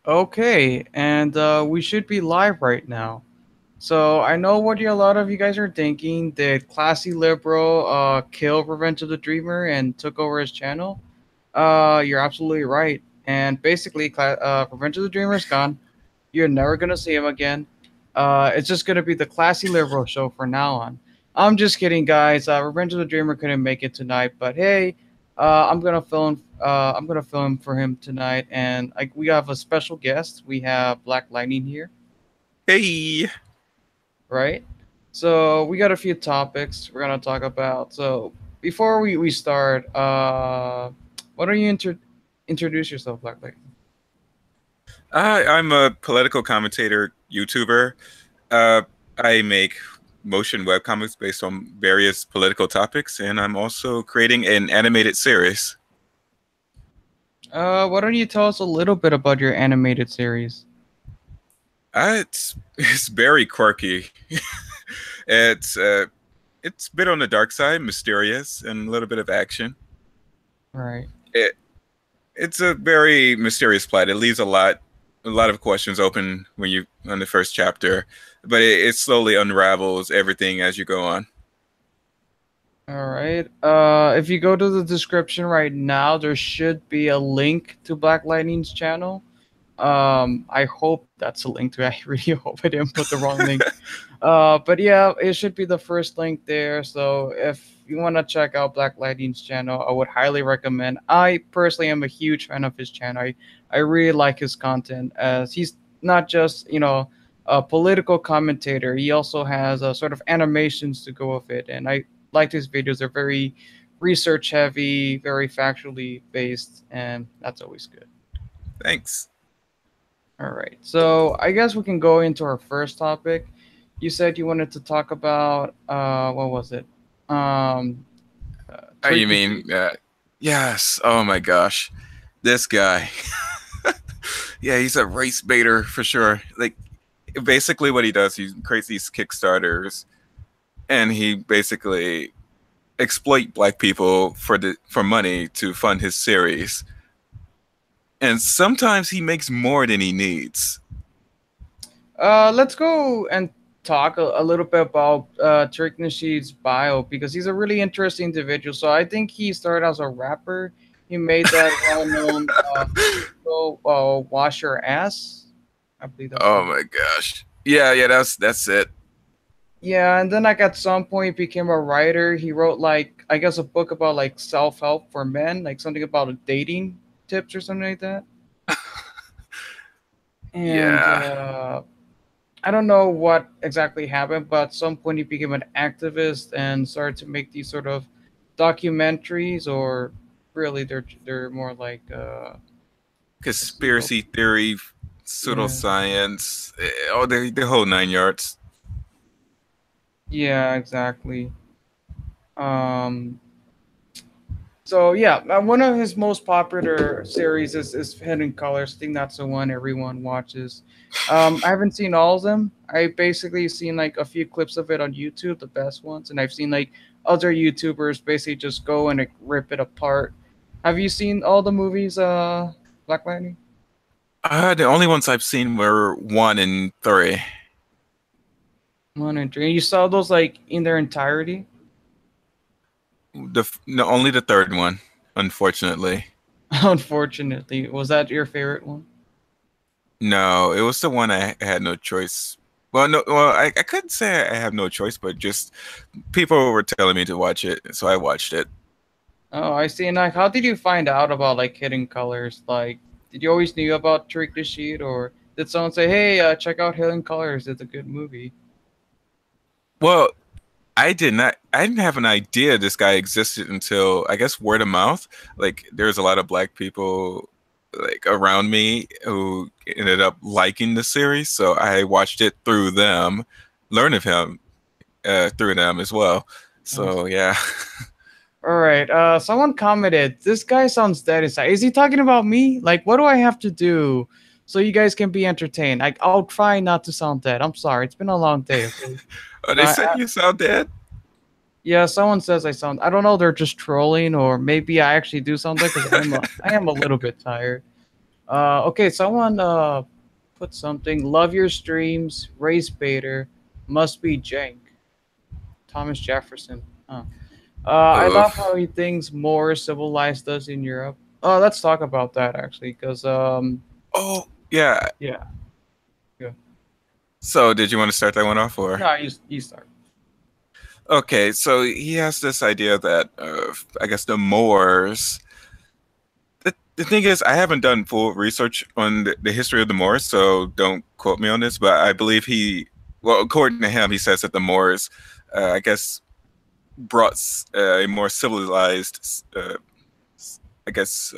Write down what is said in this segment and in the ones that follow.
Okay, and we should be live right now. So I know what a lot of you guys are thinking. Did Classy Liberal kill Revenge of the Dreamer and took over his channel? You're absolutely right. And basically, Revenge of the Dreamer is gone. You're never gonna see him again. It's just gonna be the Classy Liberal show from now on. I'm just kidding, guys. Revenge of the Dreamer couldn't make it tonight, but hey, I'm gonna film. I'm gonna film for him tonight, and we have a special guest. We have Black Lightning here, Hey, right? So we got a few topics we're gonna talk about. So before we start, why don't you introduce yourself, Black Lightning? I'm a political commentator, YouTuber. Uh, I make motion webcomics based on various political topics, and I'm also creating an animated series. Why don't you tell us a little bit about your animated series? It's very quirky. it's it's a bit on the dark side, mysterious, and a little bit of action. Right. It it's a very mysterious plot. It leaves a lot of questions open when you on the first chapter, but it slowly unravels everything as you go on. All right. If you go to the description right now, there should be a link to Black Lightning's channel. I hope that's a link to. I really hope I didn't put the wrong link. But yeah, it should be the first link there. So if you want to check out Black Lightning's channel, I would highly recommend. I personally am a huge fan of his channel. I really like his content as he's not just a political commentator. He also has a sort of animations to go with it, and I like his videos. They're very research heavy, very factually based, and that's always good. Thanks. All right. So I guess we can go into our first topic. You said you wanted to talk about what was it? Um, Oh, Tariq you mean, Nasheed. yes. Oh my gosh. This guy. Yeah, he's a race baiter for sure. Like, basically, what he does, he creates these Kickstarters and he basically exploit black people for money to fund his series. And sometimes he makes more than he needs. Let's go and talk a little bit about Tariq Nasheed's bio because he's a really interesting individual. So I think he started as a rapper. He made that well-known single, "Wash Your Ass." I believe that's Oh the. my gosh. Yeah, that's it. Yeah, and then like at some point he became a writer. He wrote like I guess a book about like self-help for men, like something about dating tips or something like that. And Yeah. I don't know what exactly happened, but at some point he became an activist and started to make these sort of documentaries, or really they're more like let's see, Conspiracy theory, yeah, pseudoscience, oh, the whole nine yards. yeah, exactly. Um, So yeah, one of his most popular series is Hidden Colors. I think that's the one everyone watches. I haven't seen all of them. I basically seen like a few clips of it on YouTube, the best ones, and I've seen like other YouTubers basically just go and like, rip it apart. Have you seen all the movies, Black Lightning? The only ones I've seen were one and three. One and three. You saw those like in their entirety? No, only the third one, unfortunately. Unfortunately, was that your favorite one? No, it was the one I had no choice. Well, no, well, I couldn't say I have no choice, but just people were telling me to watch it, so I watched it. Oh, I see. And like, how did you find out about like Hidden Colors? Like, did you always knew about Tariq Nasheed, or did someone say, "Hey, check out Hidden Colors. It's a good movie." Well, I didn't have an idea this guy existed until I guess word of mouth. Like there's a lot of black people like around me who ended up liking the series, so I watched it through them, learn of him through them as well. I So see. yeah. All right. Someone commented, "This guy sounds dead inside." Is he talking about me? Like, what do I have to do so you guys can be entertained? Like, I'll try not to sound dead. I'm sorry. It's been a long day. Okay. Oh, they I, say you sound dead. yeah, someone says I sound. I don't know. They're just trolling, or maybe I actually do sound dead because I am a little bit tired. Okay, someone put something. Love your streams. Race Bader. Must be Jank. Thomas Jefferson. Huh. I Uh, love how he thinks more civilized us in Europe. Let's talk about that actually, because oh yeah. yeah, yeah. So did you want to start that one off or? No, you start. Okay, so he has this idea that I guess the Moors. The thing is, I haven't done full research on the history of the Moors, so don't quote me on this. But I believe well, according to him, he says that the Moors, I guess, brought a more civilized, I guess,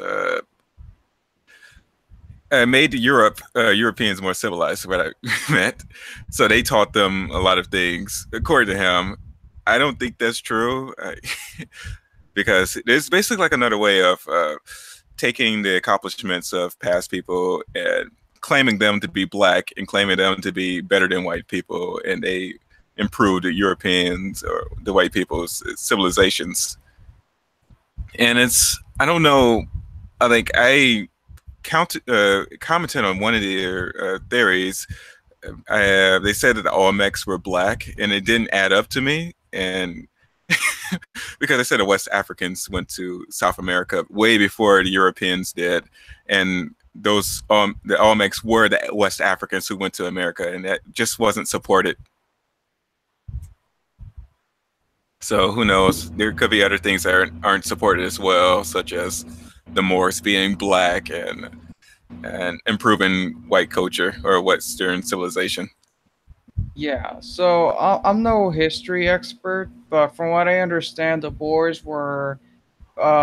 made Europeans more civilized. What I meant. So they taught them a lot of things. According to him, I don't think that's true. Because it's basically like another way of taking the accomplishments of past people and claiming them to be black and claiming them to be better than white people, and they improved the Europeans or the white people's civilizations. And it's I don't know. I think I commented on one of their theories. They said that the Olmecs were black, and it didn't add up to me. And because I said the West Africans went to South America way before the Europeans did, and those the Olmecs were the West Africans who went to America, and that just wasn't supported. So who knows? There could be other things that aren't supported as well, such as the Moors being black and improving white culture or Western civilization. Yeah, so I'm no history expert, but from what I understand, the Boers were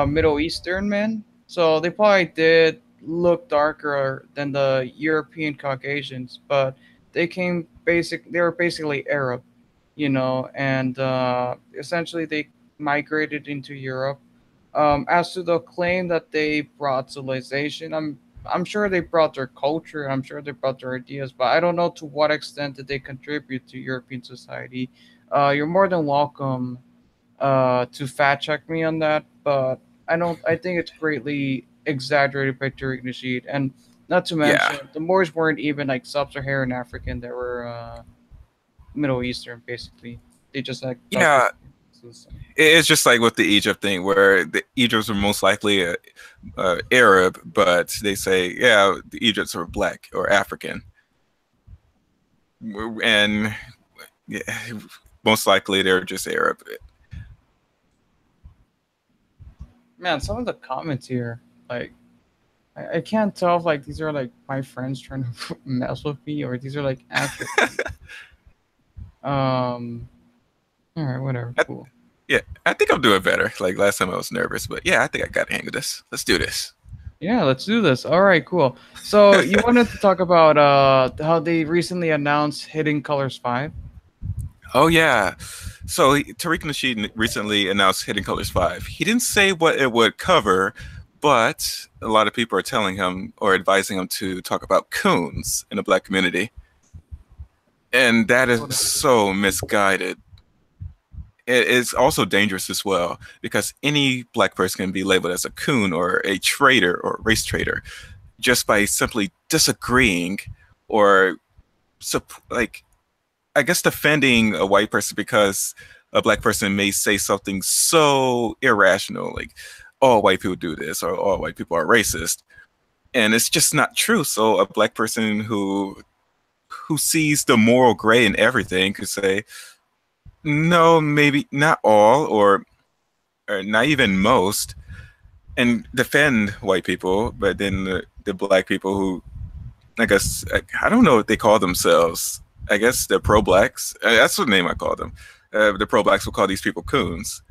Middle Eastern men, so they probably did look darker than the European Caucasians, but they were basically Arab, and essentially they migrated into Europe. As to the claim that they brought civilization, I'm sure they brought their culture. I'm sure they brought their ideas, but I don't know to what extent did they contribute to European society. You're more than welcome to fact check me on that, but I don't. I think it's greatly exaggerated by Tariq Nasheed, and not to Yeah, mention the Moors weren't even like sub-Saharan African; they were Middle Eastern, basically. They just like talked yeah. with. It's just like with the Egypt thing, where the Egypts were most likely Arab, but they say, yeah, the Egypts were black or African, and yeah, most likely they're just Arab. Man, some of the comments here, like I can't tell if like these are like my friends trying to mess with me or these are like actual. Um. All right. Whatever. I, Cool. yeah, I think I'm doing better. Like last time I was nervous, but yeah, I think I got the hang of this. Let's do this. Yeah. Let's do this. All right. Cool. So you wanted to talk about how they recently announced Hidden Colors 5. Oh yeah. So Tariq Nasheed recently announced Hidden Colors 5. He didn't say what it would cover, but a lot of people are telling him or advising him to talk about coons in the black community. And that is Whatever. so misguided. It is also dangerous as well because any black person can be labeled as a coon or a traitor or race traitor just by simply disagreeing or like I guess defending a white person because a black person may say something so irrational, like all white people do this or all white people are racist, and it's just not true. So a black person who sees the moral gray in everything could say, no, maybe not all, or not even most, and defend white people, but then the black people who I guess I don't know what they call themselves. I guess the pro blacks. That's the name I call them. The pro blacks will call these people coons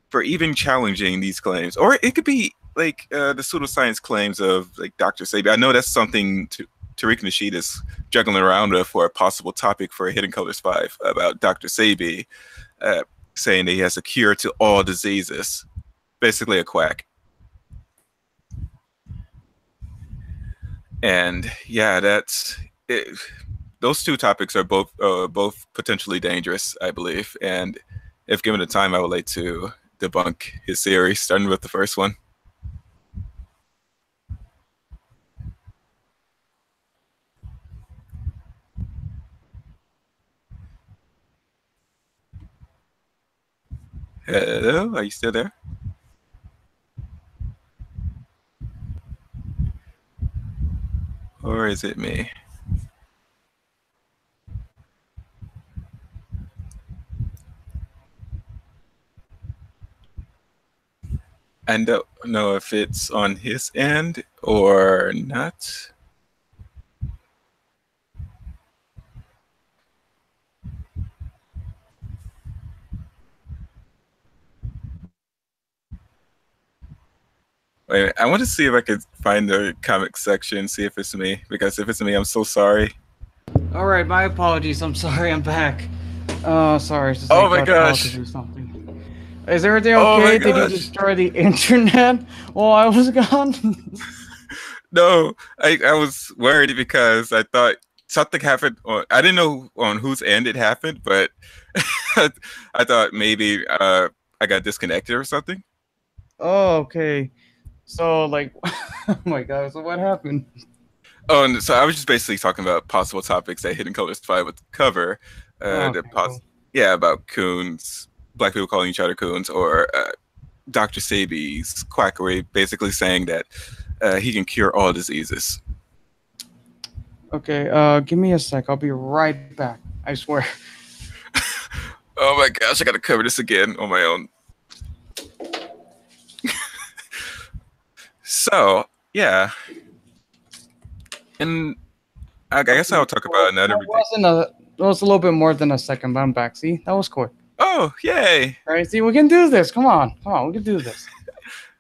for even challenging these claims, or it could be like the pseudoscience claims of like Dr. Sebi. I know that's something Tariq Nasheed is juggling around with for a possible topic for Hidden Colors 5 about Dr. Sebi, uh, saying that he has a cure to all diseases. Basically, a quack. And yeah, that's it. Those two topics are both potentially dangerous, I believe. And if given the time, I would like to debunk his theory, starting with the first one. Hello, are you still there? Or is it me? I don't know if it's on his end or not. Wait, I want to see if I could find the comic section, see if it's me. Because if it's me, I'm so sorry. All right, my apologies. I'm sorry. I'm back. Sorry, it's just I Oh my got called to gosh. do something. Is everything Oh my okay? Did you gosh. destroy the internet while I was gone? No, I was worried because I thought something happened. I didn't know on whose end it happened, but I thought maybe I got disconnected or something. Oh, okay. So, like, oh my god. So what happened? Oh, and so I was just basically talking about possible topics that Hidden Colors 5 would cover. Oh, The okay, cool. yeah, about coons, black people calling each other coons, or Dr. Sabi's quackery, basically saying that he can cure all diseases. Okay, give me a sec. I'll be right back. I swear. Oh my gosh, I gotta cover this again on my own. So, yeah. And I guess Okay, I'll talk so about another that ridiculous. wasn't a. It was a little bit more than a second, but I'm back. See, that was quick. Oh, yay! All right, see, we can do this. Come on, we can do this.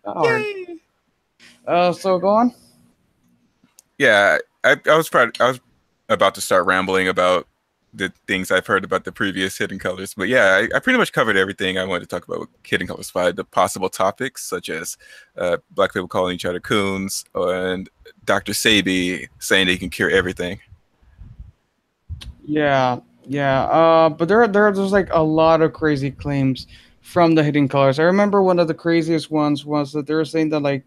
Not hard. Yay! So go on. Yeah, I was proud. I was about to start rambling about the things I've heard about the previous Hidden Colors, but yeah, I pretty much covered everything I wanted to talk about with Hidden Colors 5. The possible topics such as black people calling each other coons and Dr. Sabi saying they can cure everything. Yeah, yeah. But there's like a lot of crazy claims from the Hidden Colors. I remember one of the craziest ones was that they were saying that like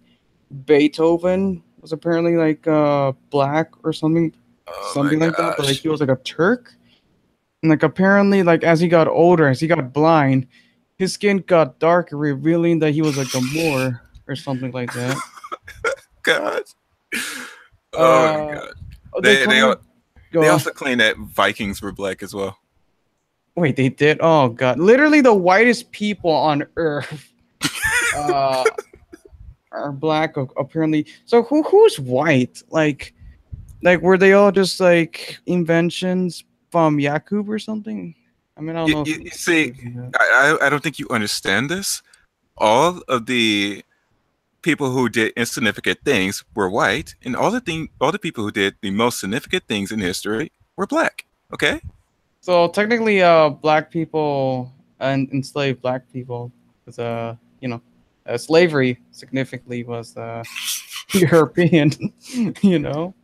Beethoven was apparently like black or Oh my something like that, but like gosh. he was like a Turk. And like apparently like as he got older, as he got blind, his skin got darker, revealing that he was like a Moor or something like that. God. Oh my Uh, god. they They they claim al- go they on. also claim that Vikings were black as well. Wait, they did? Oh god. Literally the whitest people on earth uh are black apparently. So who's white? Like were they all just like inventions from Yakub or something? I mean, I don't You, know if you, he you see, believes in that. I don't think you understand this. All of the people who did insignificant things were white, and all the people who did the most significant things in history were black. Okay? So technically black people and enslaved black people was you know slavery significantly was European, you know.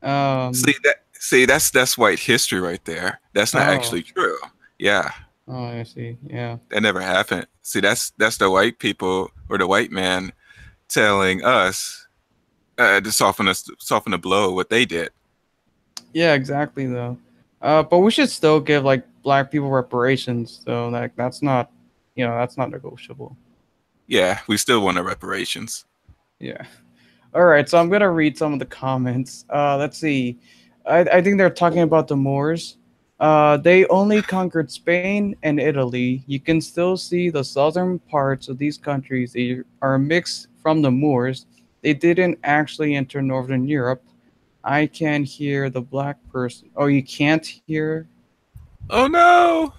Um That's white history right there. That's not oh actually true. Yeah, oh I see. Yeah. that never happened. See, that's the white people or the white man telling us to soften the blow of what they did. Yeah, exactly though. But we should still give like black people reparations though. Like that's not, that's not negotiable. Yeah, we still want our reparations. Yeah. All right, so I'm gonna read some of the comments. Let's see. I think they're talking about the Moors. They only conquered Spain and Italy. You can still see the southern parts of these countries. They are mixed from the Moors. They didn't actually enter northern Europe. I can hear the black person. Oh, you can't hear Oh no!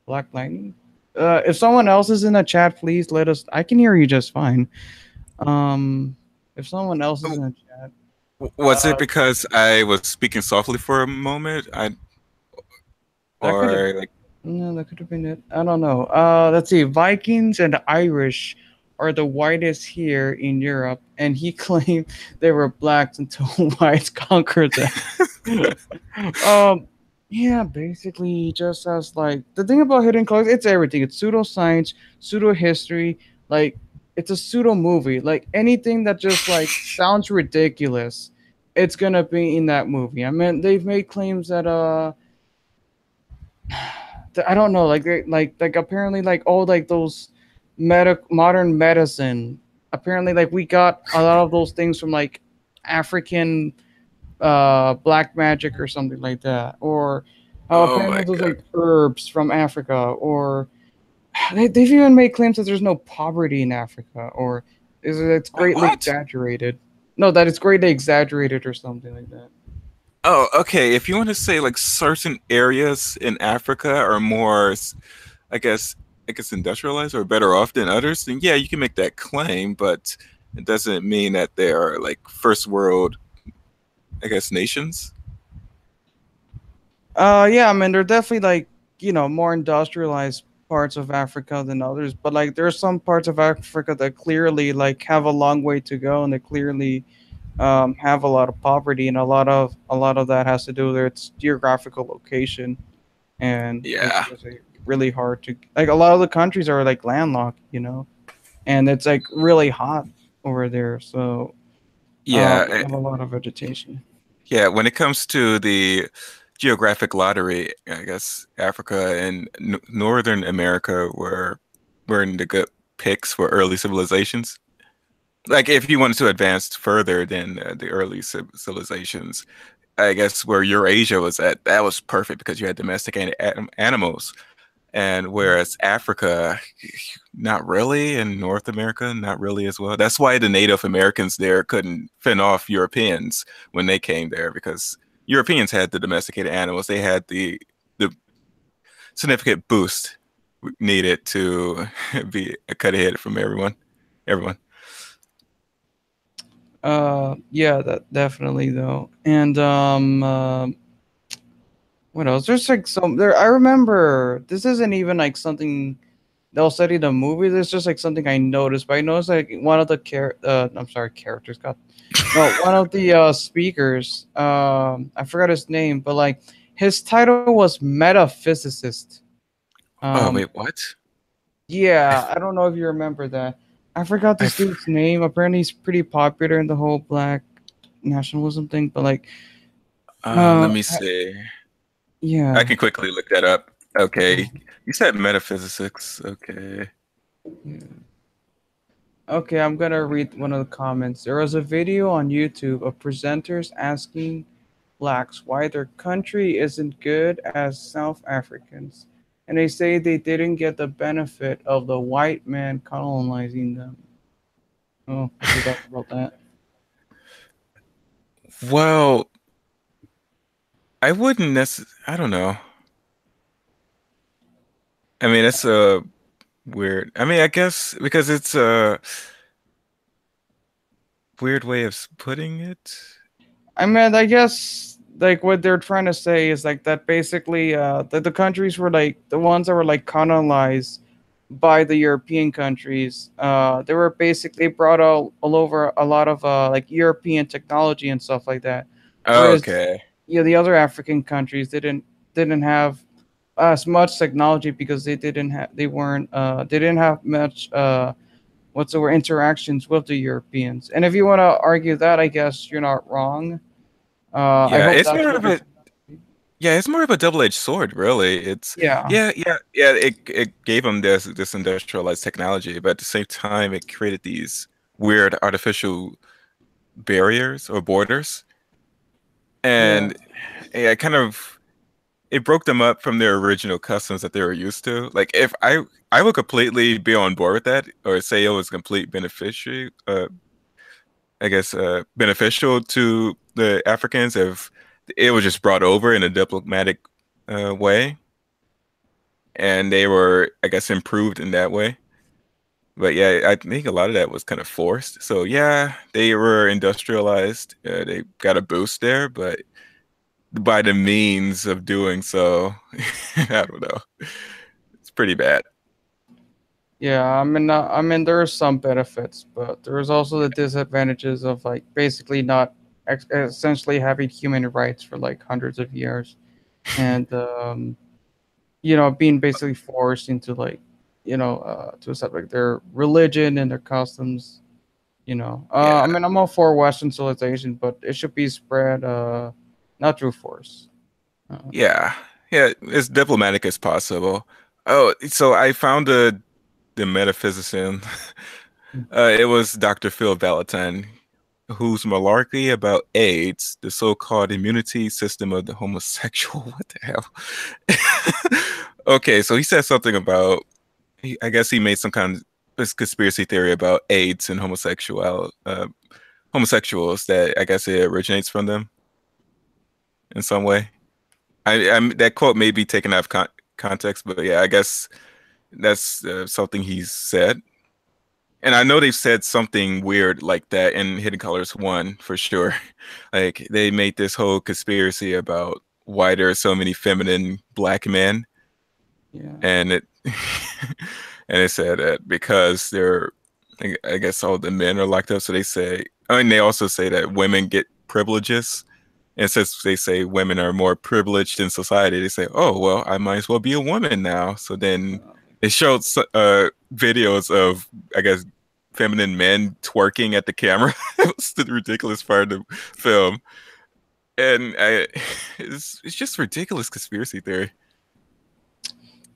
Black Lightning? If someone else is in the chat, please let us. I can hear you just fine. Um, if someone else is in the chat, Was it uh, because I was speaking softly for a moment? that could have. Or like, No, that could have been it. I don't know. Let's see. Vikings and Irish are the whitest here in Europe, and he claimed they were blacks until whites conquered them. um, yeah, basically, just as like the thing about Hidden Colors, it's everything. It's pseudoscience, pseudo history. Like it's a pseudo movie. Like anything that just like sounds ridiculous, it's gonna be in that movie. I mean, they've made claims that I don't know, like like apparently like all like those modern medicine. Apparently, like we got a lot of those things from like African black magic or something like that, or Oh apparently my those god. like herbs from Africa, or they've even made claims that there's no poverty in Africa, or is it it's greatly What? exaggerated. No, that it's greatly exaggerated or something like that. Oh, okay. If you want to say like certain areas in Africa are more, I guess, I guess industrialized or better off than others, then yeah, you can make that claim, but it doesn't mean that they are like first world, I guess, nations. Yeah, I mean, they're definitely like, more industrialized parts of Africa than others, but like there's some parts of Africa that clearly like have a long way to go, and they clearly have a lot of poverty, and a lot of that has to do with its geographical location, and it's Yeah. just like, really hard to like a lot of the countries are like landlocked, and it's like really hot over there, so Yeah. they have a lot of vegetation. Yeah. When it comes to the geographic lottery, I guess Africa and N Northern America were in the good picks for early civilizations. Like if you wanted to advance further than the early civilizations, I guess where Eurasia was at, that was perfect because you had domesticated animals. And whereas Africa, not really, and North America, not really as well. That's why the Native Americans there couldn't fend off Europeans when they came there because Europeans had the domesticated animals. They had the significant boost needed to be a cut ahead from everyone. Everyone. Yeah, that definitely though. And what else? There's like some there. I remember this isn't even like something they'll study the movie. This is just like something I noticed. But I noticed like one of the I'm sorry, characters. God, no, one of the speakers. I forgot his name, but like his title was metaphysicist. Oh Um, wait, what? I yeah, I don't know if you remember that. I forgot I this dude's name. Apparently, he's pretty popular in the whole black nationalism thing. But like, let uh, me see. I yeah. can quickly look that up. Okay. You said metaphysics. Okay. Yeah. Okay, I'm gonna read one of the comments. There was a video on YouTube of presenters asking blacks why their country isn't good as South Africans, and they say they didn't get the benefit of the white man colonizing them. Oh, what's your thoughts about that? Well, I wouldn't necessarily, I don't know. I mean, it's a weird, I mean, I guess because it's a weird way of putting it. I mean, I guess like what they're trying to say is like that basically that the countries were like the ones that were like colonized by the European countries. They were basically brought all over a lot of like European technology and stuff like that. Whereas Okay. the other African countries didn't have as much technology because they didn't have much what's the word interactions with the Europeans. And if you want to argue that, I guess you're not wrong. I Yeah, hope it's that's more what of you're a trying to. yeah, it's more of a double-edged sword, really. It's Yeah, yeah. It gave them this industrialized technology, but at the same time, it created these weird artificial barriers or borders, yeah. and yeah, kind of it broke them up from their original customs that they were used to. Like if I would completely be on board with that, or say it was complete beneficiary, I guess beneficial to the Africans if it was just brought over in a diplomatic way, and they were, I guess, improved in that way. But yeah, I think a lot of that was kind of forced. So yeah, they were industrialized. They got a boost there, but by the means of doing so, I don't know. It's pretty bad. Yeah, I mean, there are some benefits, but there is also the disadvantages of like basically not essentially having human rights for like hundreds of years, and being basically forced into like, to accept like their religion and their customs. I Yeah, mean, I'm all for Western civilization, but it should be spread, not through force. Uh, yeah, Yeah, as diplomatic as possible. Oh, so I found the metaphysician. It was Dr. Phil Valentine, whose malarkey about AIDS, the so-called immunity system of the homosexual. What the hell? Okay, so he said something about, I guess he made some kind of this conspiracy theory about AIDS and homosexuals that I guess it originates from them in some way. That quote may be taken out of context, but yeah, I guess that's something he's said. And I know they've said something weird like that in Hidden Colors 1 for sure. Like they made this whole conspiracy about why there are so many feminine black men, Yeah. and it and it said that because they're, I guess all the men are locked up, so they say. I mean, they also say that women get privileges, and since they say women are more privileged in society, they say, "Oh well, I might as well be a woman now." So then it showed videos of, I guess, feminine men twerking at the camera. It was the ridiculous part of the film, and it's just ridiculous conspiracy theory.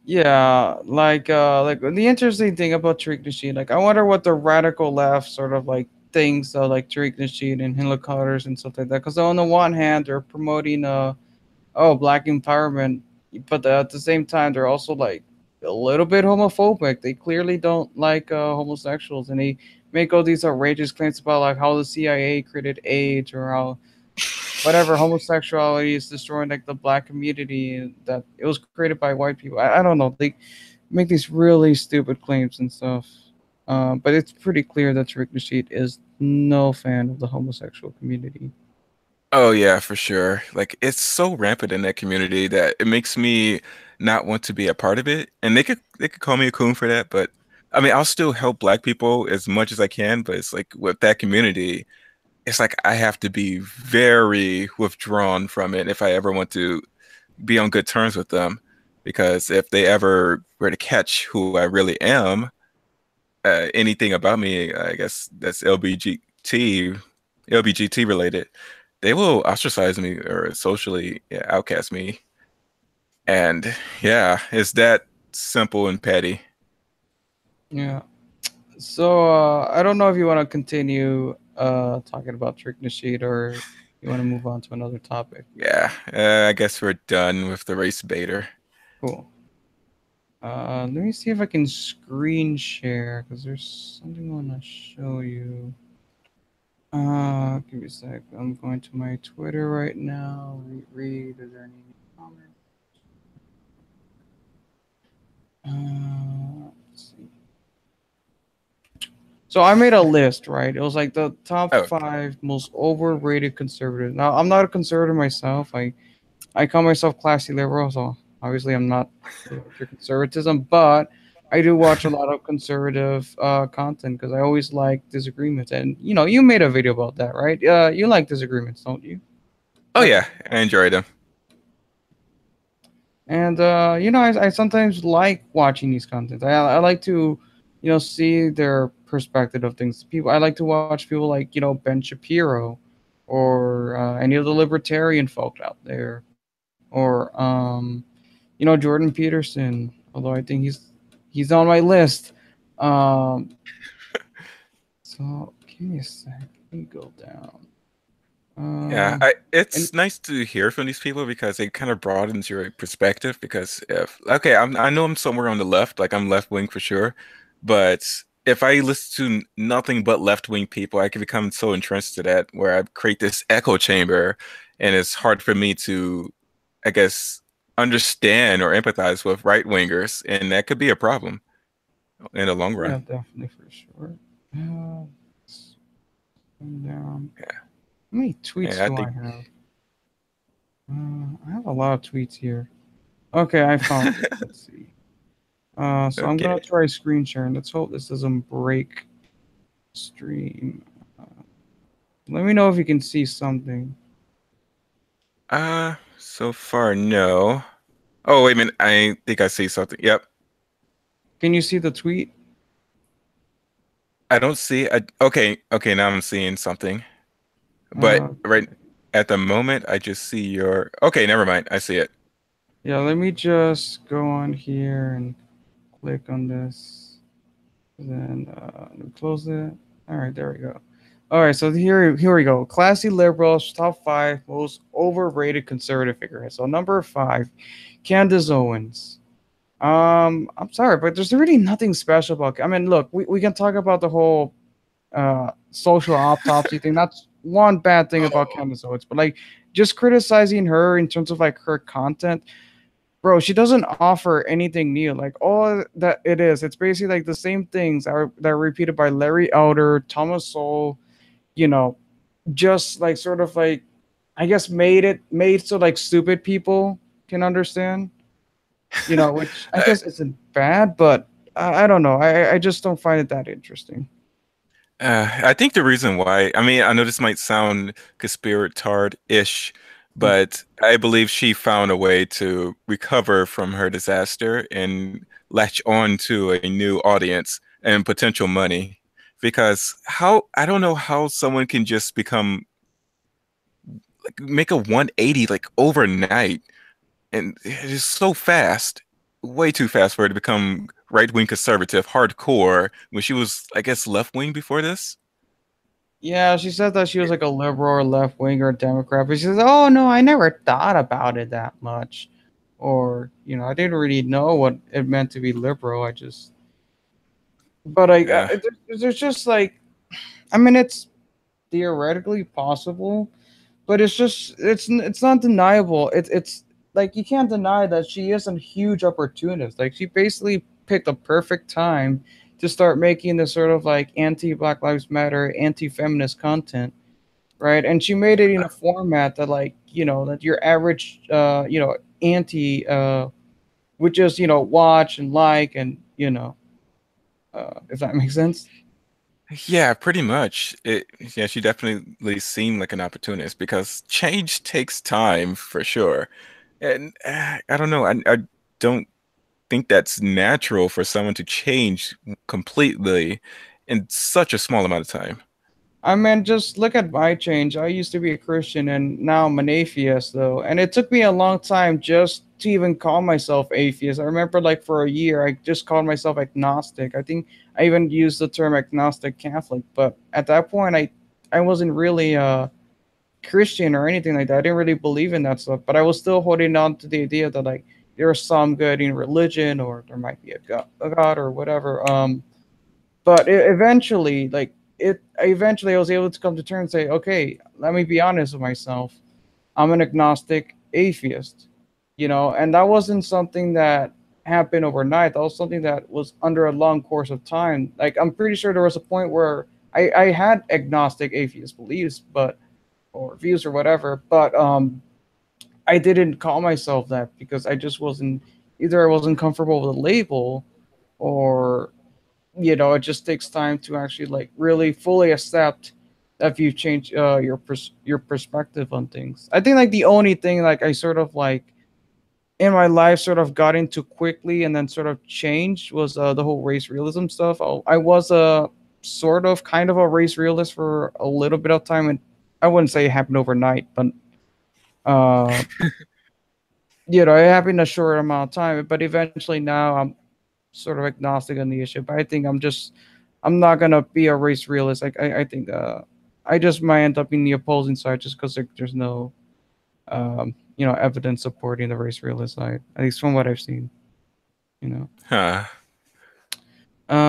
Yeah, like the interesting thing about Tariq Nasheed, like I wonder what the radical left sort of like thinks of like Tariq Nasheed and Hillary Carter's and stuff like that. Because on the one hand, they're promoting black empowerment, but at the same time, they're also like a little bit homophobic. They clearly don't like homosexuals, and they make all these outrageous claims about like how the CIA created AIDS or how whatever homosexuality is destroying like the black community and that it was created by white people. I don't know. They make these really stupid claims and stuff. But it's pretty clear that Tariq Nasheed is no fan of the homosexual community. Oh yeah, for sure. Like it's so rampant in that community that it makes me not want to be a part of it. And they could call me a coon for that, but I mean, I'll still help black people as much as I can, but it's like with that community, it's like I have to be very withdrawn from it if I ever want to be on good terms with them. Because if they ever were to catch who I really am, anything about me, I guess that's LBGT related, they will ostracize me or socially, yeah, outcast me. And yeah, it's that simple and petty. Yeah. So I don't know if you want to continue talking about Tariq Nasheed or you want to move on to another topic. Yeah, I guess we're done with the race baiter. Cool. Let me see if I can screen share because there's something I want to show you. Give me a sec. I'm going to my Twitter right now. Read. Is there any comments? Let's see. So I made a list, right? It was like the top Oh, five most overrated conservatives. Now I'm not a conservative myself. I call myself classy liberal, so obviously I'm not for conservatism, but I do watch a lot of conservative content because I always like disagreements. And you made a video about that, right? You like disagreements, don't you? oh yeah, I enjoyed them. And I sometimes like watching these contents. I like to, see their perspective of things. People, I like to watch people like Ben Shapiro, or any of the libertarian folk out there, or Jordan Peterson. Although I think he's on my list. Um, so give me a sec. Let me go down. Yeah, And it's nice to hear from these people because it kind of broadens your perspective. Because if, okay, I know I'm somewhere on the left, like I'm left wing for sure, but if I listen to nothing but left wing people, I can become so entrenched to that where I create this echo chamber, and it's hard for me to, I guess, understand or empathize with right wingers, and that could be a problem in the long yeah, run. definitely for sure. Let's go down. Yeah, How many tweets yeah, I do I think. have? I have a lot of tweets here. Okay, I found it. Let's see. So I'm gonna Okay. try screen sharing. Let's hope this doesn't break stream. Uh, Let me know if you can see something. So far, no. Oh, wait a minute. I think I see something. Yep. Can you see the tweet? I don't see. Okay. Okay. Now I'm seeing something. But Uh, right at the moment, I just see your. Okay. Never mind. I see it. Yeah, let me just go on here and click on this. Then let me close it. All right, there we go. All right, so here we go. Classy liberals, top five most overrated conservative figureheads. So number five, Candace Owens. I'm sorry, but there's really nothing special about. I mean, look, we can talk about the whole social autopsy thing. That's one bad thing about Oh, Candace Owens, but like just criticizing her in terms of like her content, bro, she doesn't offer anything new. Like all that it is, it's basically like the same things that are repeated by Larry Elder, Thomas Sowell, you know, just like sort of like I guess made so like stupid people can understand, which I I, guess isn't bad, but I don't know. I just don't find it that interesting. I think the reason why, I mean, I know this might sound conspiratard-ish, but I believe she found a way to recover from her disaster and latch on to a new audience and potential money. Because I don't know how someone can just become like make a 180 like overnight and it's so fast, way too fast for her to become right-wing conservative, hardcore when she was, I guess, left-wing before this. Yeah, she said that she was like a liberal or left wing or Democrat, but she says, "Oh no, I never thought about it that much," or I didn't really know what it meant to be liberal. I just, but Yeah. there's just like, I mean, it's theoretically possible, but it's not deniable. It's like you can't deny that she is a huge opportunist. Like she basically picked a perfect time to start making this sort of like anti Black Lives Matter, anti feminist content, right? And she made it in a format that like that your average anti would just watch and like and if that makes sense. Yeah, pretty much. Yeah, she definitely seemed like an opportunist because change takes time for sure. And I don't know. I don't think that's natural for someone to change completely in such a small amount of time. I mean, just look at my change. I used to be a Christian and now I'm an atheist, though. And it took me a long time just to even call myself atheist. I remember, like, for a year, I just called myself agnostic. I think I even used the term agnostic Catholic. But at that point, I wasn't really Christian or anything like that. I didn't really believe in that stuff. But I was still holding on to the idea that, like, there's some good in religion or there might be a God or whatever. But eventually, like eventually I was able to come to terms and say, okay, let me be honest with myself. I'm an agnostic atheist, and that wasn't something that happened overnight. That was something that was under a long course of time. Like I'm pretty sure there was a point where I had agnostic atheist beliefs, but or views or whatever, but I didn't call myself that because I just wasn't either I wasn't comfortable with the label or it just takes time to actually like really fully accept that you've changed your perspective on things. I think like the only thing like I sort of like in my life sort of got into quickly and then sort of changed was the whole race realism stuff. I was a sort of kind of a race realist for a little bit of time, and I wouldn't say it happened overnight, but uh, it happened a short amount of time. But eventually now I'm sort of agnostic on the issue, but I think I'm not gonna be a race realist. Like I think I just might end up in the opposing side just because there's no evidence supporting the race realist side, at least from what I've seen. You know. Huh.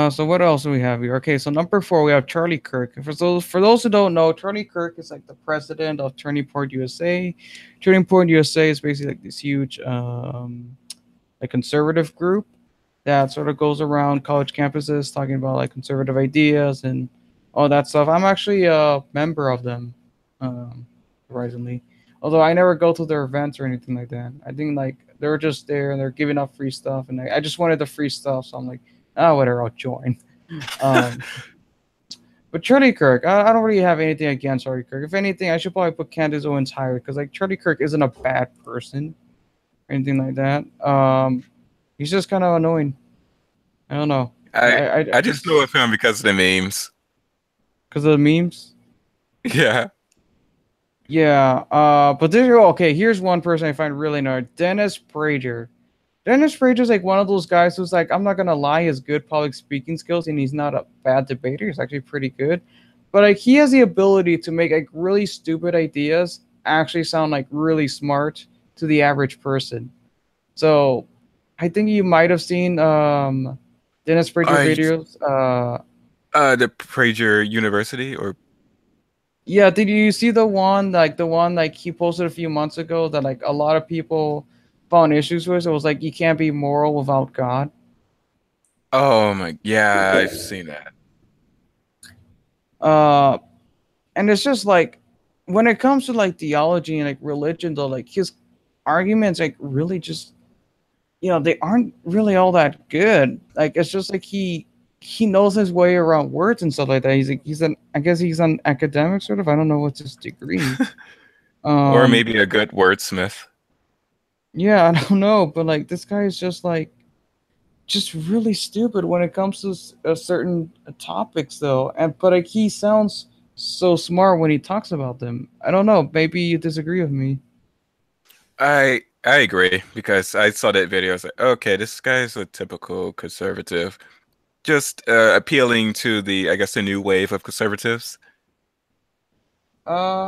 So what else do we have here? Okay, so number four we have Charlie Kirk. For those who don't know, Charlie Kirk is like the president of Turning Point USA. Turning Point USA is basically like this huge like conservative group that sort of goes around college campuses talking about like conservative ideas and all that stuff. I'm actually a member of them, surprisingly. Although I never go to their events or anything like that. I think like they're just there and they're giving out free stuff, and I just wanted the free stuff, so I'm like, whatever, I'll join. Um, but Charlie Kirk, I don't really have anything against Charlie Kirk. If anything, I should probably put Candace Owens higher because like Charlie Kirk isn't a bad person or anything like that. He's just kind of annoying. I don't know. I I I just know of him because of the memes. because of the memes. Yeah. Yeah. But okay. Here's one person I find really annoying. Dennis Prager. Dennis Prager's like one of those guys who's like, I'm not gonna lie, he has good public speaking skills, and he's not a bad debater. He's actually pretty good, but like he has the ability to make like really stupid ideas actually sound like really smart to the average person. So, I think you might have seen Dennis Prager I videos. the Prager University or Yeah, did you see the one like he posted a few months ago that like a lot of people found issues with? It was like you can't be moral without God. oh my yeah, I've seen that. Uh, and it's just like when it comes to like theology and like religion, though, like his arguments like really just they aren't really all that good. Like it's just like he knows his way around words and stuff like that. He's an I guess he's an academic sort of. I don't know what's his degree. Or Um, maybe a good wordsmith. yeah, I don't know, but like this guy is just like just really stupid when it comes to certain topics though, and but like he sounds so smart when he talks about them. I don't know, maybe you disagree with me. I agree because I saw that video. I was like, okay, this guy's a typical conservative, just appealing to the, I guess, the new wave of conservatives.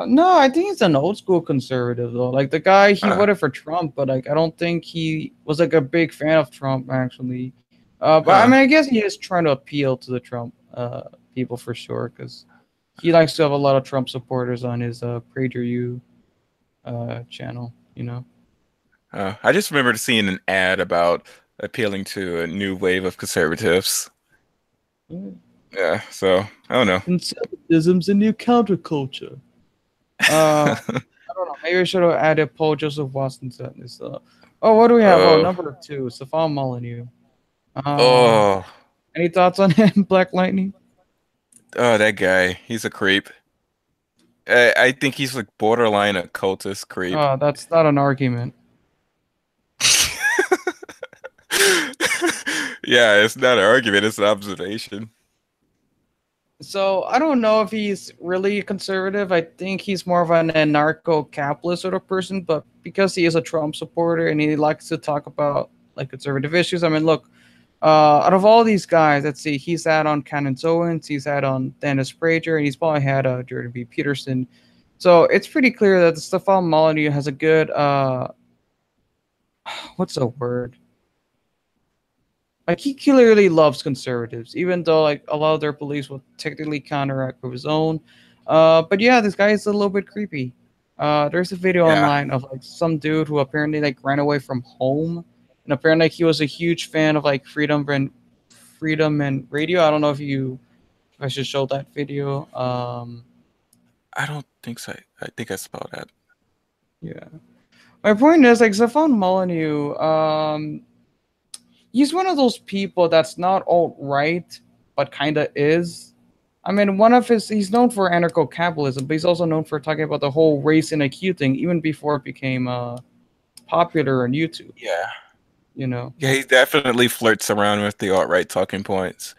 No, I think he's an old school conservative though. Like the guy, he Huh, voted for Trump, but like I don't think he was like a big fan of Trump actually. But I huh. mean, I guess he is trying to appeal to the Trump people for sure, because he likes to have a lot of Trump supporters on his PragerU channel. You know. I just remember seeing an ad about appealing to a new wave of conservatives. Yeah. Yeah, so I don't know. Conservatism's a new counterculture. I don't know. Maybe I should have added Paul Joseph Watson to this. Oh, what do we have? Oh, Oh, number two, Stefan Molyneux. Um, oh, any thoughts on him, Black Lightning? oh, that guy. He's a creep. I think he's like borderline a cultist creep. That's not an argument. Yeah, it's not an argument, it's an observation. So I don't know if he's really conservative. I think he's more of an anarcho-capitalist sort of person. But because he is a Trump supporter and he likes to talk about like conservative issues, I mean, look, out of all these guys, let's see, he's had on Candace Owens, he's had on Dennis Prager, and he's probably had Jordan B. Peterson. So it's pretty clear that Stefan Molyneux has a good what's the word? Like he clearly loves conservatives, even though like a lot of their beliefs will technically counteract with his own. But yeah, this guy is a little bit creepy. There's a video Yeah, online of like some dude who apparently like ran away from home, and apparently like, he was a huge fan of like freedom and radio. I don't know if I should show that video. I don't think so. I think I spelled that. Yeah. My point is like Stefan Molyneux. He's one of those people that's not alt right, but kind of is. I mean, he's known for anarcho capitalism, but he's also known for talking about the whole race and IQ thing, even before it became popular on YouTube. Yeah. You know, Yeah, he definitely flirts around with the alt-right talking points.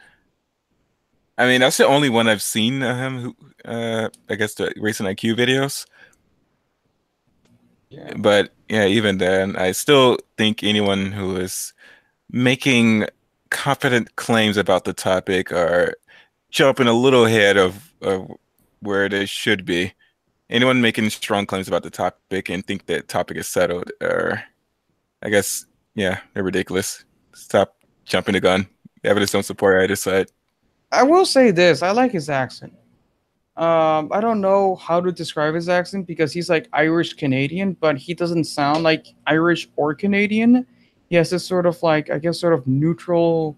I mean, that's the only one I've seen of him who I guess the recent IQ videos. yeah. But yeah, even then, I still think anyone who is making confident claims about the topic are jumping a little ahead of where they should be. Anyone making strong claims about the topic and think that topic is settled, or I guess, yeah, they're ridiculous. Stop jumping the gun. Evidence don't support either side. I will say this: I like his accent. I don't know how to describe his accent because he's like Irish Canadian, but he doesn't sound like Irish or Canadian. He has this sort of like I guess sort of neutral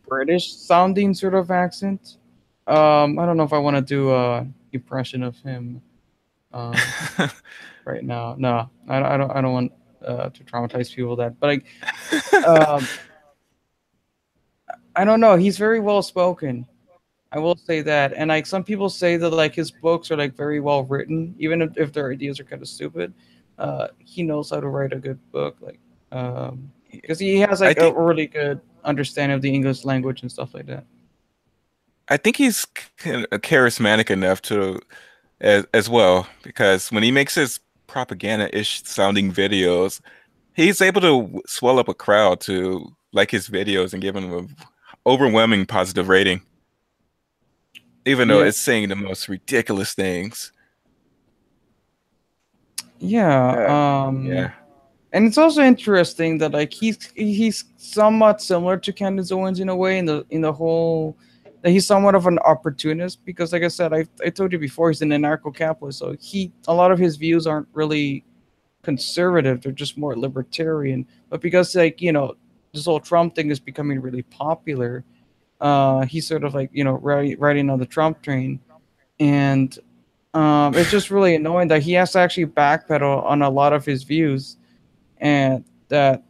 British sounding sort of accent. I don't know if I want to do a impression of him um, right now. No, I don't want to traumatize people with that. But like, um, I don't know. He's very well spoken. I will say that. And like some people say that like his books are like very well written, even if their ideas are kind of stupid. He knows how to write a good book, like because he has I like a think really good understanding of the English language and stuff like that. I think he's charismatic enough to as well, because when he makes his propaganda-ish sounding videos, he's able to swell up a crowd to like his videos and give him an overwhelming positive rating, even though Yeah, it's saying the most ridiculous things. yeah. Uh, yeah. And it's also interesting that like he's somewhat similar to Candace Owens in a way in the whole that he's somewhat of an opportunist because like I said I told you before he's an anarcho-capitalist, so he a lot of his views aren't really conservative, they're just more libertarian, but because like this whole Trump thing is becoming really popular, he's sort of like riding on the Trump train. And it's just really annoying that he has to actually backpedal on a lot of his views. And that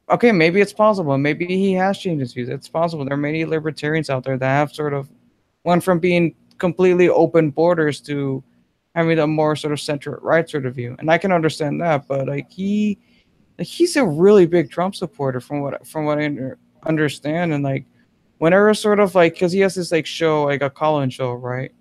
okay, maybe it's possible, maybe he has changed his views, it's possible there are many libertarians out there that have sort of went from being completely open borders to having a more sort of center right sort of view, and I can understand that. But like he's a really big Trump supporter from what I understand. And like whenever sort of like because he has this like show, like a call-in show, right?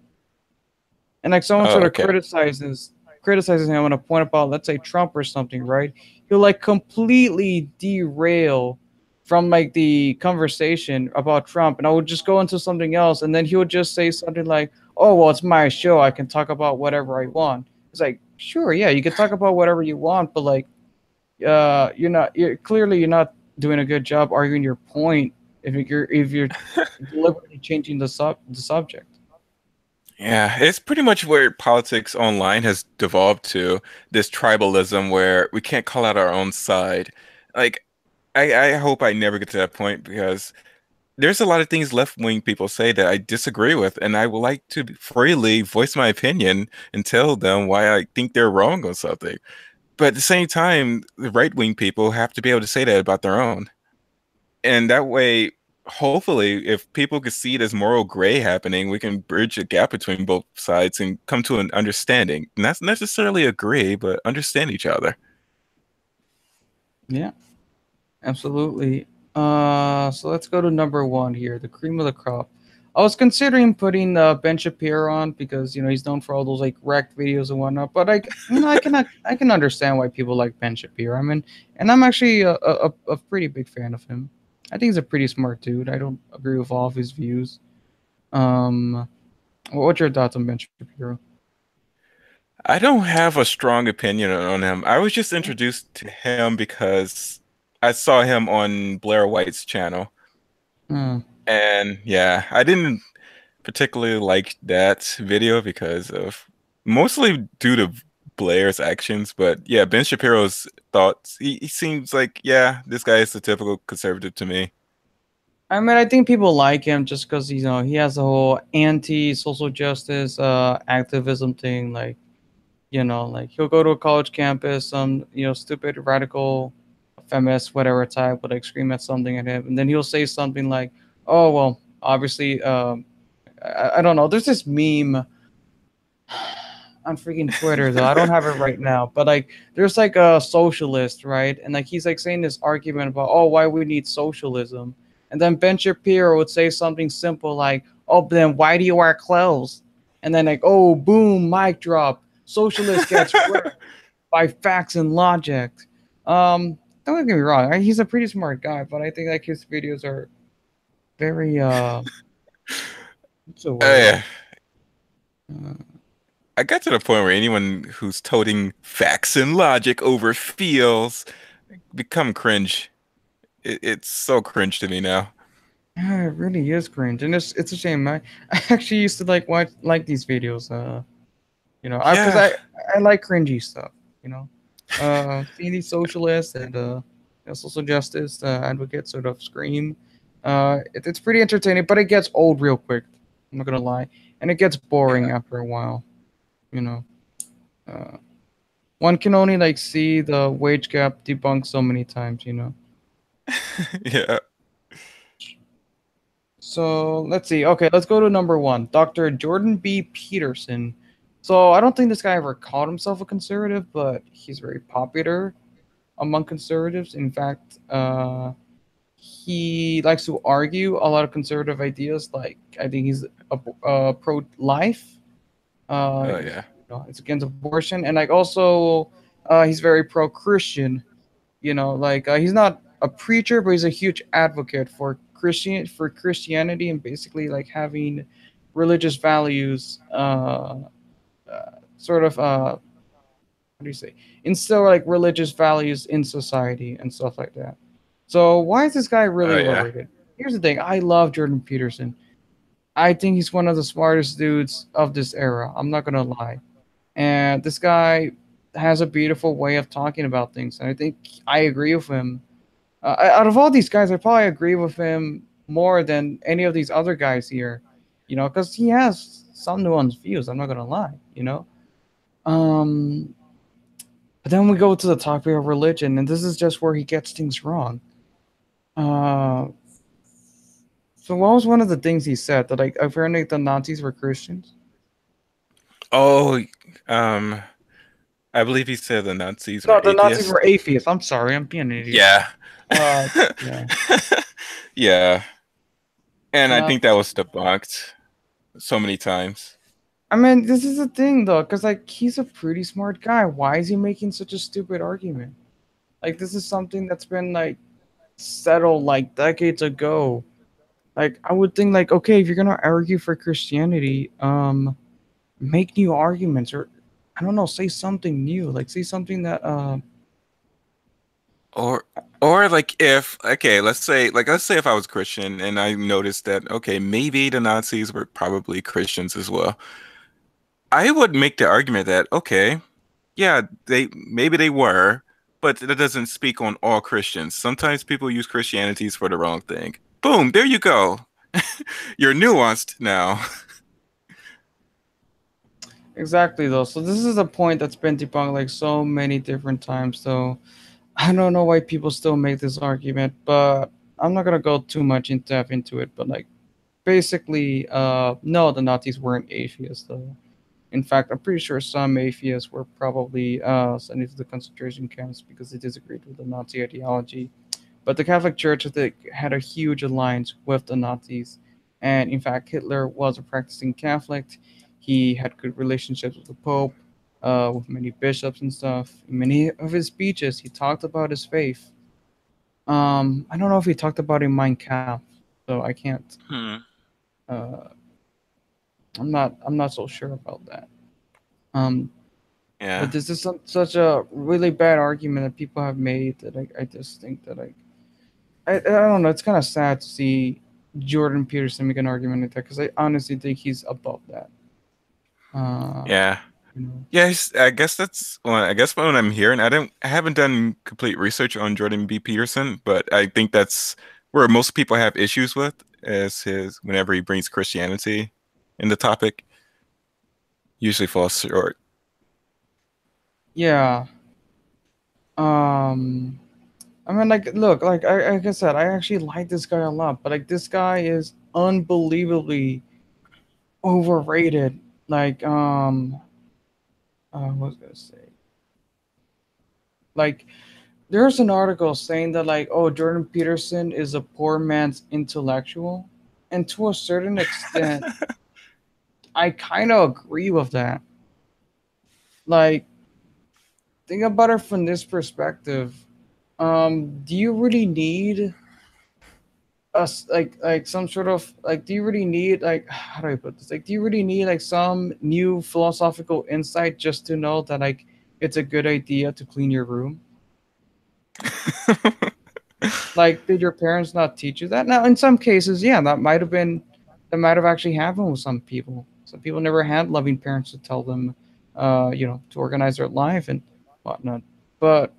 And like someone Oh, sort of okay. criticizes him on a point about, let's say, Trump or something, right? He'll like completely derail from like the conversation about Trump, and I would just go into something else, and then he would just say something like, "Oh well, it's my show. I can talk about whatever I want." It's like, sure, yeah, you can talk about whatever you want, but like, you're not doing a good job arguing your point if you're deliberately changing the subject. Yeah, it's pretty much where politics online has devolved to, this tribalism where we can't call out our own side. Like, I hope I never get to that point because there's a lot of things left-wing people say that I disagree with, and I would like to freely voice my opinion and tell them why I think they're wrong on something. But at the same time, the right-wing people have to be able to say that about their own. And that way, hopefully, if people could see this moral gray happening, we can bridge a gap between both sides and come to an understanding. Not necessarily agree, but understand each other. Yeah. Absolutely. So let's go to number one here, the cream of the crop. I was considering putting Ben Shapiro on because he's known for all those like wrecked videos and whatnot. But I can understand why people like Ben Shapiro. I mean, and I'm actually a pretty big fan of him. I think he's a pretty smart dude. I don't agree with all of his views. Um, what's your thoughts on Ben Shapiro? I don't have a strong opinion on him. I was just introduced to him because I saw him on Blair White's channel. Hmm. And yeah, I didn't particularly like that video because of mostly due to Blair's actions. But yeah, Ben Shapiro's thoughts, he seems like, yeah, this guy is the typical conservative to me. I mean, I think people like him just because he has a whole anti-social justice activism thing, like. Like he'll go to a college campus, some stupid radical feminist whatever type would like scream at something at him, and then he'll say something like, "Oh well, obviously, I don't know." There's this meme on freaking Twitter though. I don't have it right now, but like there's like a socialist, right? And like he's like saying this argument about, oh, why we need socialism, and then Ben Shapiro would say something simple like, "Oh, but then why do you wear clothes?" And then like, "Oh, boom, mic drop. Socialist gets wrecked by facts and logic." Don't get me wrong, he's a pretty smart guy, but I think like his videos are very what's the word? Yeah. I got to the point where anyone who's toting facts and logic over feels become cringe. It's so cringe to me now. Yeah, it really is cringe, and it's a shame. I actually used to like watch like these videos. I because Yeah. I like cringy stuff. You know, seeing these socialists and social justice advocates sort of scream. It's pretty entertaining, but it gets old real quick. I'm not gonna lie, and it gets boring Yeah. after a while. You know, uh, one can only like see the wage gap debunked so many times. Yeah. So let's see. Okay, let's go to number one, Dr. Jordan B. Peterson. So I don't think this guy ever called himself a conservative, but he's very popular among conservatives. In fact, he likes to argue a lot of conservative ideas. Like I think he's pro-life. Oh You yeah. know, it's against abortion, and like also, he's very pro-Christian. You know, like he's not a preacher, but he's a huge advocate for Christianity and basically like having religious values. Sort of what do you say? Instill like religious values in society and stuff like that. So why is this guy Oh really yeah. overrated? Here's the thing: I love Jordan Peterson. I think he's one of the smartest dudes of this era. I'm not gonna lie. And this guy has a beautiful way of talking about things, and I think I agree with him. Out of all these guys, I probably agree with him more than any of these other guys here. You know, because he has some nuanced views. I'm not gonna lie. You know. Um, but then we go to the topic of religion, and this is just where he gets things wrong. Uh, so what was one of the things he said that like apparently the Nazis were Christians? Oh, um, I believe he said the Nazis were No, the Nazis atheists. were atheists. I'm sorry, I'm being an idiot. Yeah. Uh, yeah. Yeah. And I No, think that was debunked so many times. I mean this is the thing though, because like he's a pretty smart guy. Why is he making such a stupid argument? Like this is something that's been like settled like decades ago. Like I would think like okay, if you're gonna argue for Christianity, make new arguments or I don't know, say something new. Like say something that Or or like if okay, let's say if I was Christian and I noticed that okay, maybe the Nazis were probably Christians as well. I would make the argument that okay, yeah, they maybe they were, but that doesn't speak on all Christians. Sometimes people use Christianities for the wrong thing. Boom, there you go. You're nuanced now. exactly though. So this is a point that's been debunked like so many different times. So I don't know why people still make this argument, but I'm not gonna go too much in depth into it. But like basically, no, the Nazis weren't atheists though. In fact, I'm pretty sure some atheists were probably sent into the concentration camps because they disagreed with the Nazi ideology. But the Catholic Church, I think, had a huge alliance with the Nazis. And in fact, Hitler was a practicing Catholic. He had good relationships with the Pope, with many bishops and stuff. In many of his speeches, he talked about his faith. I don't know if he talked about it in Mein Kampf, so I can't. Hmm. Uh, I'm not so sure about that. Um, but Yeah. this is such a really bad argument that people have made that I just think that I don't know. It's kind of sad to see Jordan Peterson make an argument like that because I honestly think he's above that. Uh, Yeah. you know. Yes, I guess that's well, I guess what I'm hearing. I haven't done complete research on Jordan B. Peterson, but I think that's where most people have issues with is his whenever he brings Christianity in the topic, usually falls short. Yeah. Um. I mean, like, look, like I said, I actually like this guy a lot, but like, this guy is unbelievably overrated. Like, what was I gonna say? Like, there's an article saying that like, oh, Jordan Peterson is a poor man's intellectual, and to a certain extent, I kind of agree with that. Like, think about it from this perspective. Do you really need us like some sort of like? Do you really need like how do I put this? Like, do you really need like some new philosophical insight just to know that like it's a good idea to clean your room? Like, did your parents not teach you that? Now, in some cases, yeah, that might have actually happened with some people. Some people never had loving parents to tell them, to organize their life and whatnot. But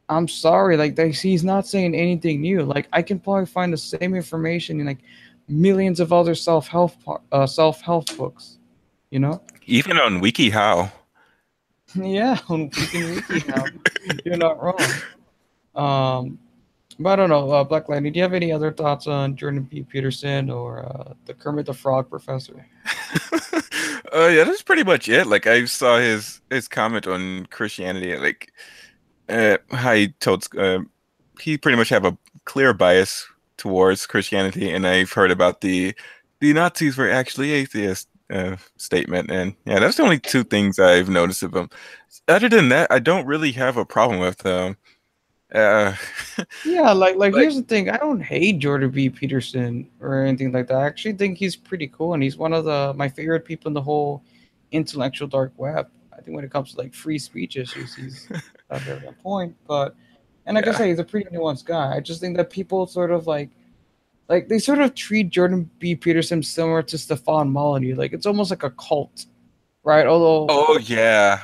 I'm sorry, like he's not saying anything new. Like I can probably find the same information in like millions of other self help books. You know? Even on WikiHow. Yeah, on we can wiki how. You're not wrong. Um, But I don't know, Black Lightning. Do you have any other thoughts on Jordan B. Peterson or the Kermit the Frog professor? Yeah, that's pretty much it. Like I saw his comment on Christianity, like how he pretty much have a clear bias towards Christianity, and I've heard about the Nazis were actually atheists. statement. And yeah, that's the only two things I've noticed of him. Other than that, I don't really have a problem with him. Uh, Yeah, like like here's the thing. I don't hate Jordan B. Peterson or anything like that. I actually think he's pretty cool, and he's one of the my favorite people in the whole intellectual dark web. I think when it comes to like free speech issues, he's very on point. But and like I yeah, say, he's a pretty nuanced guy. I just think that people sort of like they sort of treat Jordan B. Peterson similar to Stefan Molyneux. Like it's almost like a cult, right? Although oh yeah,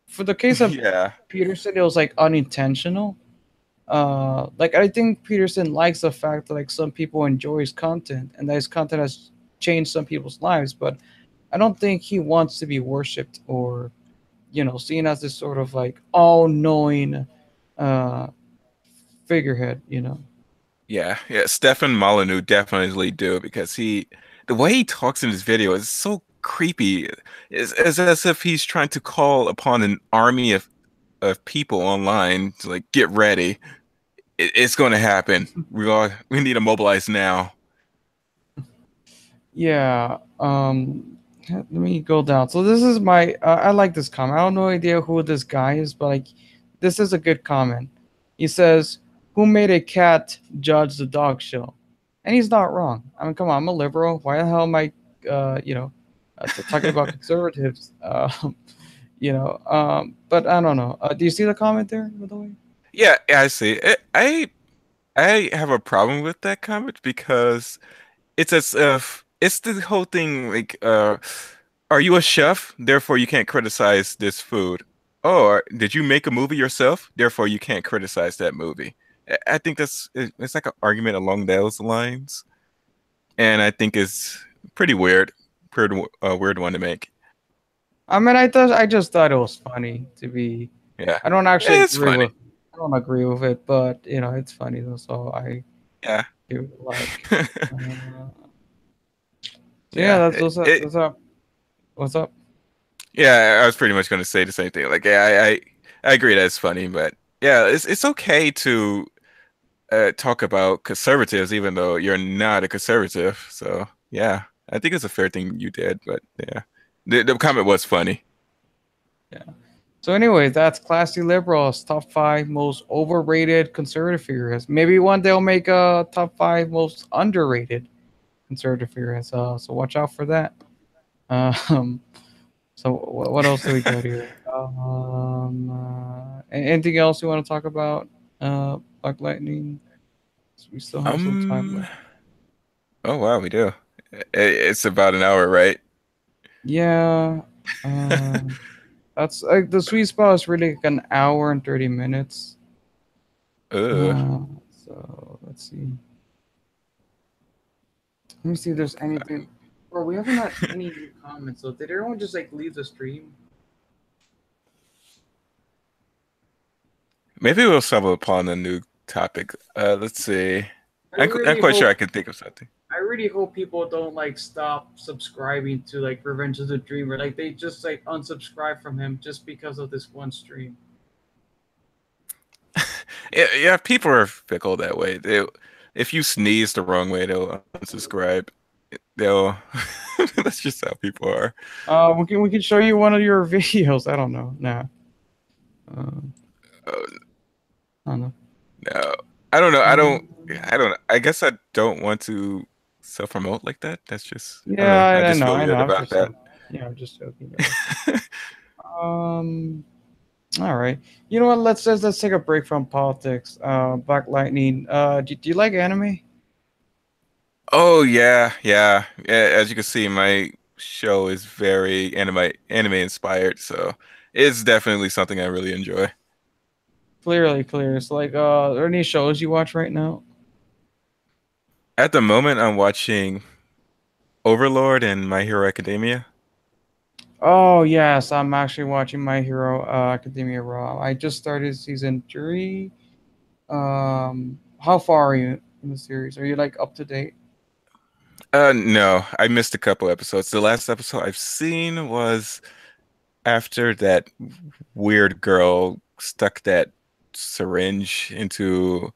for the case of yeah, Peterson, it was like unintentional. Like I think Peterson likes the fact that like some people enjoy his content and that his content has changed some people's lives, but I don't think he wants to be worshipped or seen as this sort of like all-knowing uh figurehead. yeah. Stefan Molyneux definitely do because the way he talks in his video is so creepy. It's as if he's trying to call upon an army of people online to like get ready. It's going to happen. We need to mobilize now. Yeah. Let me go down. So this is my. I like this comment. I have no idea who this guy is, but like, this is a good comment. He says, "Who made a cat judge the dog show?" And he's not wrong. I mean, come on, I'm a liberal. Why the hell am I, talking about conservatives? But I don't know. Do you see the comment there, by the way? Yeah, I see. I have a problem with that comment because it's as if it's the whole thing like are you a chef? Therefore you can't criticize this food. Or did you make a movie yourself? Therefore you can't criticize that movie. I think it's like an argument along those lines, and I think it's pretty weird, weird one to make. I mean, I just thought it was funny to be. Yeah, I don't actually it's agree funny. with. I don't agree with it, but it's funny though. So I Yeah, give it a like. Uh, so yeah, yeah. that's up. What's up? Yeah, I was pretty much going to say the same thing. Like, yeah, I agree that it's funny, but yeah, it's okay to talk about conservatives, even though you're not a conservative. So yeah, I think it's a fair thing you did. But yeah, the comment was funny. Yeah. So anyway, that's Classy Liberals top five most overrated conservative figures. Maybe one day I'll make a top five most underrated conservative figures. So watch out for that. Um. So what else do we got here? Anything else you want to talk about? Black Lightning. We still have some time Um. left. Oh wow, we do. It's about an hour, right? Yeah. Um. That's like the sweet spot is really like an hour and 30 minutes. Ugh. Uh. So let's see. Let me see if there's anything. Bro, we haven't had any new comments. So did everyone just like leave the stream? Maybe we'll stumble upon a new topic. Let's see. I I'm really quite sure hope I can think of something. I really hope people don't like stop subscribing to like Revenge of the Dreamer. Like they just like unsubscribe from him just because of this one stream. Yeah, people are fickle that way. If you sneeze the wrong way, they'll unsubscribe. They'll. That's just how people are. We can show you one of your videos. I don't know. Nah. Uh, Oh, I don't know. no, I don't know. I don't. Um, I don't. I guess I don't want to self promote like that. That's just. I don't yeah, know. I I just know. feel I know. weird I'm about just that. joking. Yeah, I'm just joking, guys. Um. All right. You know what? Let's take a break from politics. Black Lightning. Do you like anime? Oh yeah. As you can see, my show is very anime inspired, so it's definitely something I really enjoy. Clearly, clear. It's like, are there any shows you watch right now? At the moment, I'm watching Overlord and My Hero Academia. Oh yes, I'm actually watching My Hero Academia Raw. I just started season three. How far are you in the series? Are you like up to date? No, I missed a couple episodes. The last episode I've seen was after that weird girl stuck that syringe into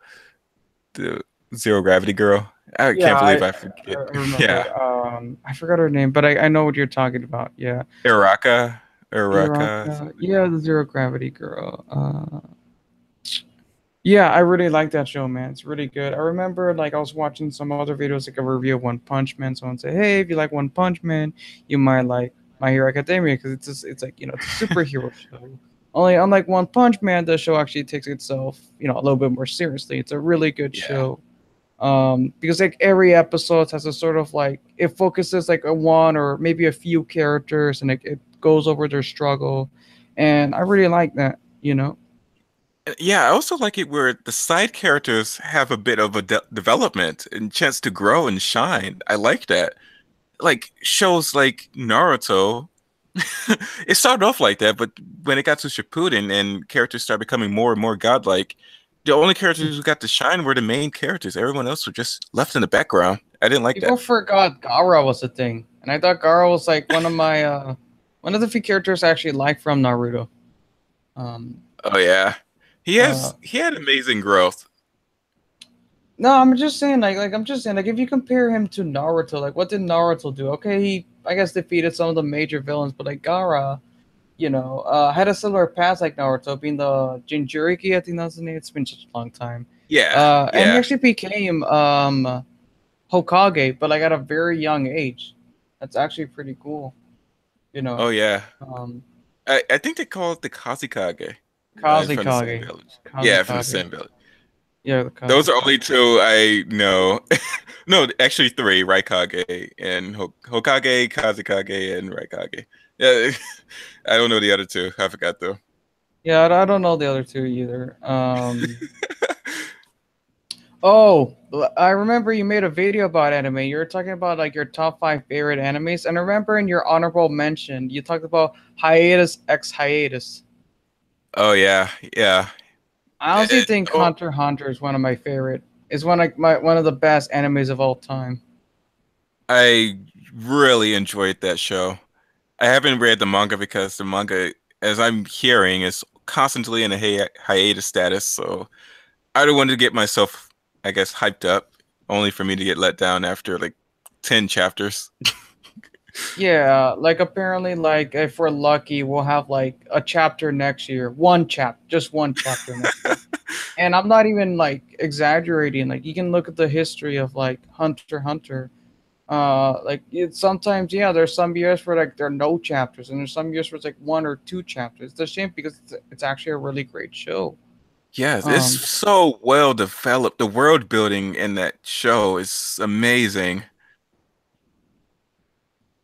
the Zero Gravity Girl. I Yeah, can't believe I I forget. remember. Yeah, I forgot her name, but I know what you're talking about. Yeah, Iraka, Iraka. Iraka. Yeah, the Zero Gravity Girl. Yeah, I really like that show, man. It's really good. I remember like I was watching some other videos like a review of One Punch Man. Someone said, "Hey, if you like One Punch Man, you might like My Hero Academia because it's like it's a superhero show. Only unlike One Punch Man, the show actually takes itself a little bit more seriously. It's a really good Yeah. show. Because like every episode has a sort of like it focuses like on one or maybe a few characters and it goes over their struggle, and I really like that. Yeah, I also like it where the side characters have a bit of a development and chance to grow and shine. I like that. Like shows like Naruto, it started off like that, but when it got to Shippuden and characters started becoming more and more godlike, the only characters who got to shine were the main characters. Everyone else was just left in the background. I didn't like People that. forgot Gara was a thing, and I thought Gara was like one of the few characters I actually like from Naruto. Um, Oh yeah. uh, He had amazing growth. no, I'm just saying I'm just saying like if you compare him to Naruto, like what did Naruto do? Okay, he I guess defeated some of the major villains, but like Gara, had a similar past like Naruto, being the Jinchuriki. I think that's the name. It's been such a long time. Yeah, And he yeah. actually became Hokage, but like at a very young age. That's actually pretty cool. You know. Oh yeah. Um, I think they call it the Kazekage, from the Sand Kazekage. Village. Yeah, from the Kazekage. Sand Village. Yeah, the Those are Kazekage. only two I know. No, actually three, Raikage and Hokage, Kazekage, and Raikage. Yeah, I don't know the other two. I forgot though. Yeah, I don't know the other two either. Oh, I remember you made a video about anime. You were talking about like your top five favorite animes, and I remember in your honorable mention, you talked about Hiatus X Hiatus. Oh yeah, yeah. I honestly think Oh, Hunter x Hunter is one of my favorite. Is one of the best animes of all time. I really enjoyed that show. I haven't read the manga because the manga, as I'm hearing, is constantly in a hiatus status. So I don't want to get myself, I guess, hyped up, only for me to get let down after like 10 chapters. Yeah, like apparently, like if we're lucky, we'll have like a chapter next year. Just one chapter next year. And I'm not even like exaggerating. Like you can look at the history of like Hunter x Hunter. Like it's sometimes there's some years where like there are no chapters, and there's some years where it's like one or two chapters. It's a shame because it's actually a really great show. Yes, it's Um, so well developed. The world building in that show is amazing.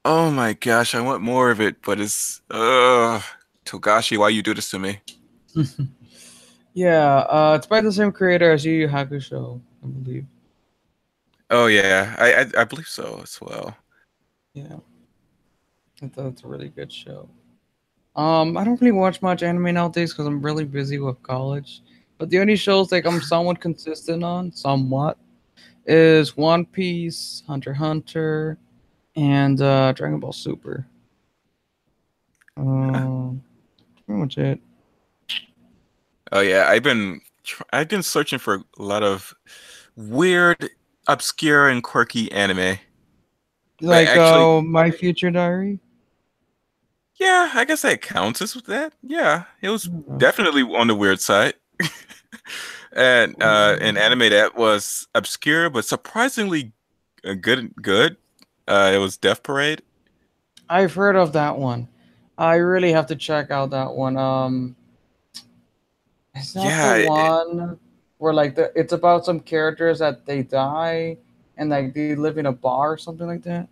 Oh my gosh, I want more of it, but it's Togashi, why you do this to me? yeah, it's by the same creator as Yu Yu Hakusho, I believe. Oh yeah, I believe so as well. Yeah, it's a really good show. I don't really watch much anime nowadays because I'm really busy with college. But the only shows like I'm somewhat consistent on, somewhat, is One Piece, Hunter x Hunter, and Dragon Ball Super. Um, Pretty much it. Oh yeah, I've been searching for a lot of weird, obscure, and quirky anime. But Like actually, My Future Diary. yeah, I guess that counts as that. Yeah, it was Uh, definitely on the weird side. And an um, anime that was obscure but surprisingly good. It was Death Parade. I've heard of that one. I really have to check out that one. It's not the Yeah, one where like it's about some characters that they die and like they live in a bar or something like that.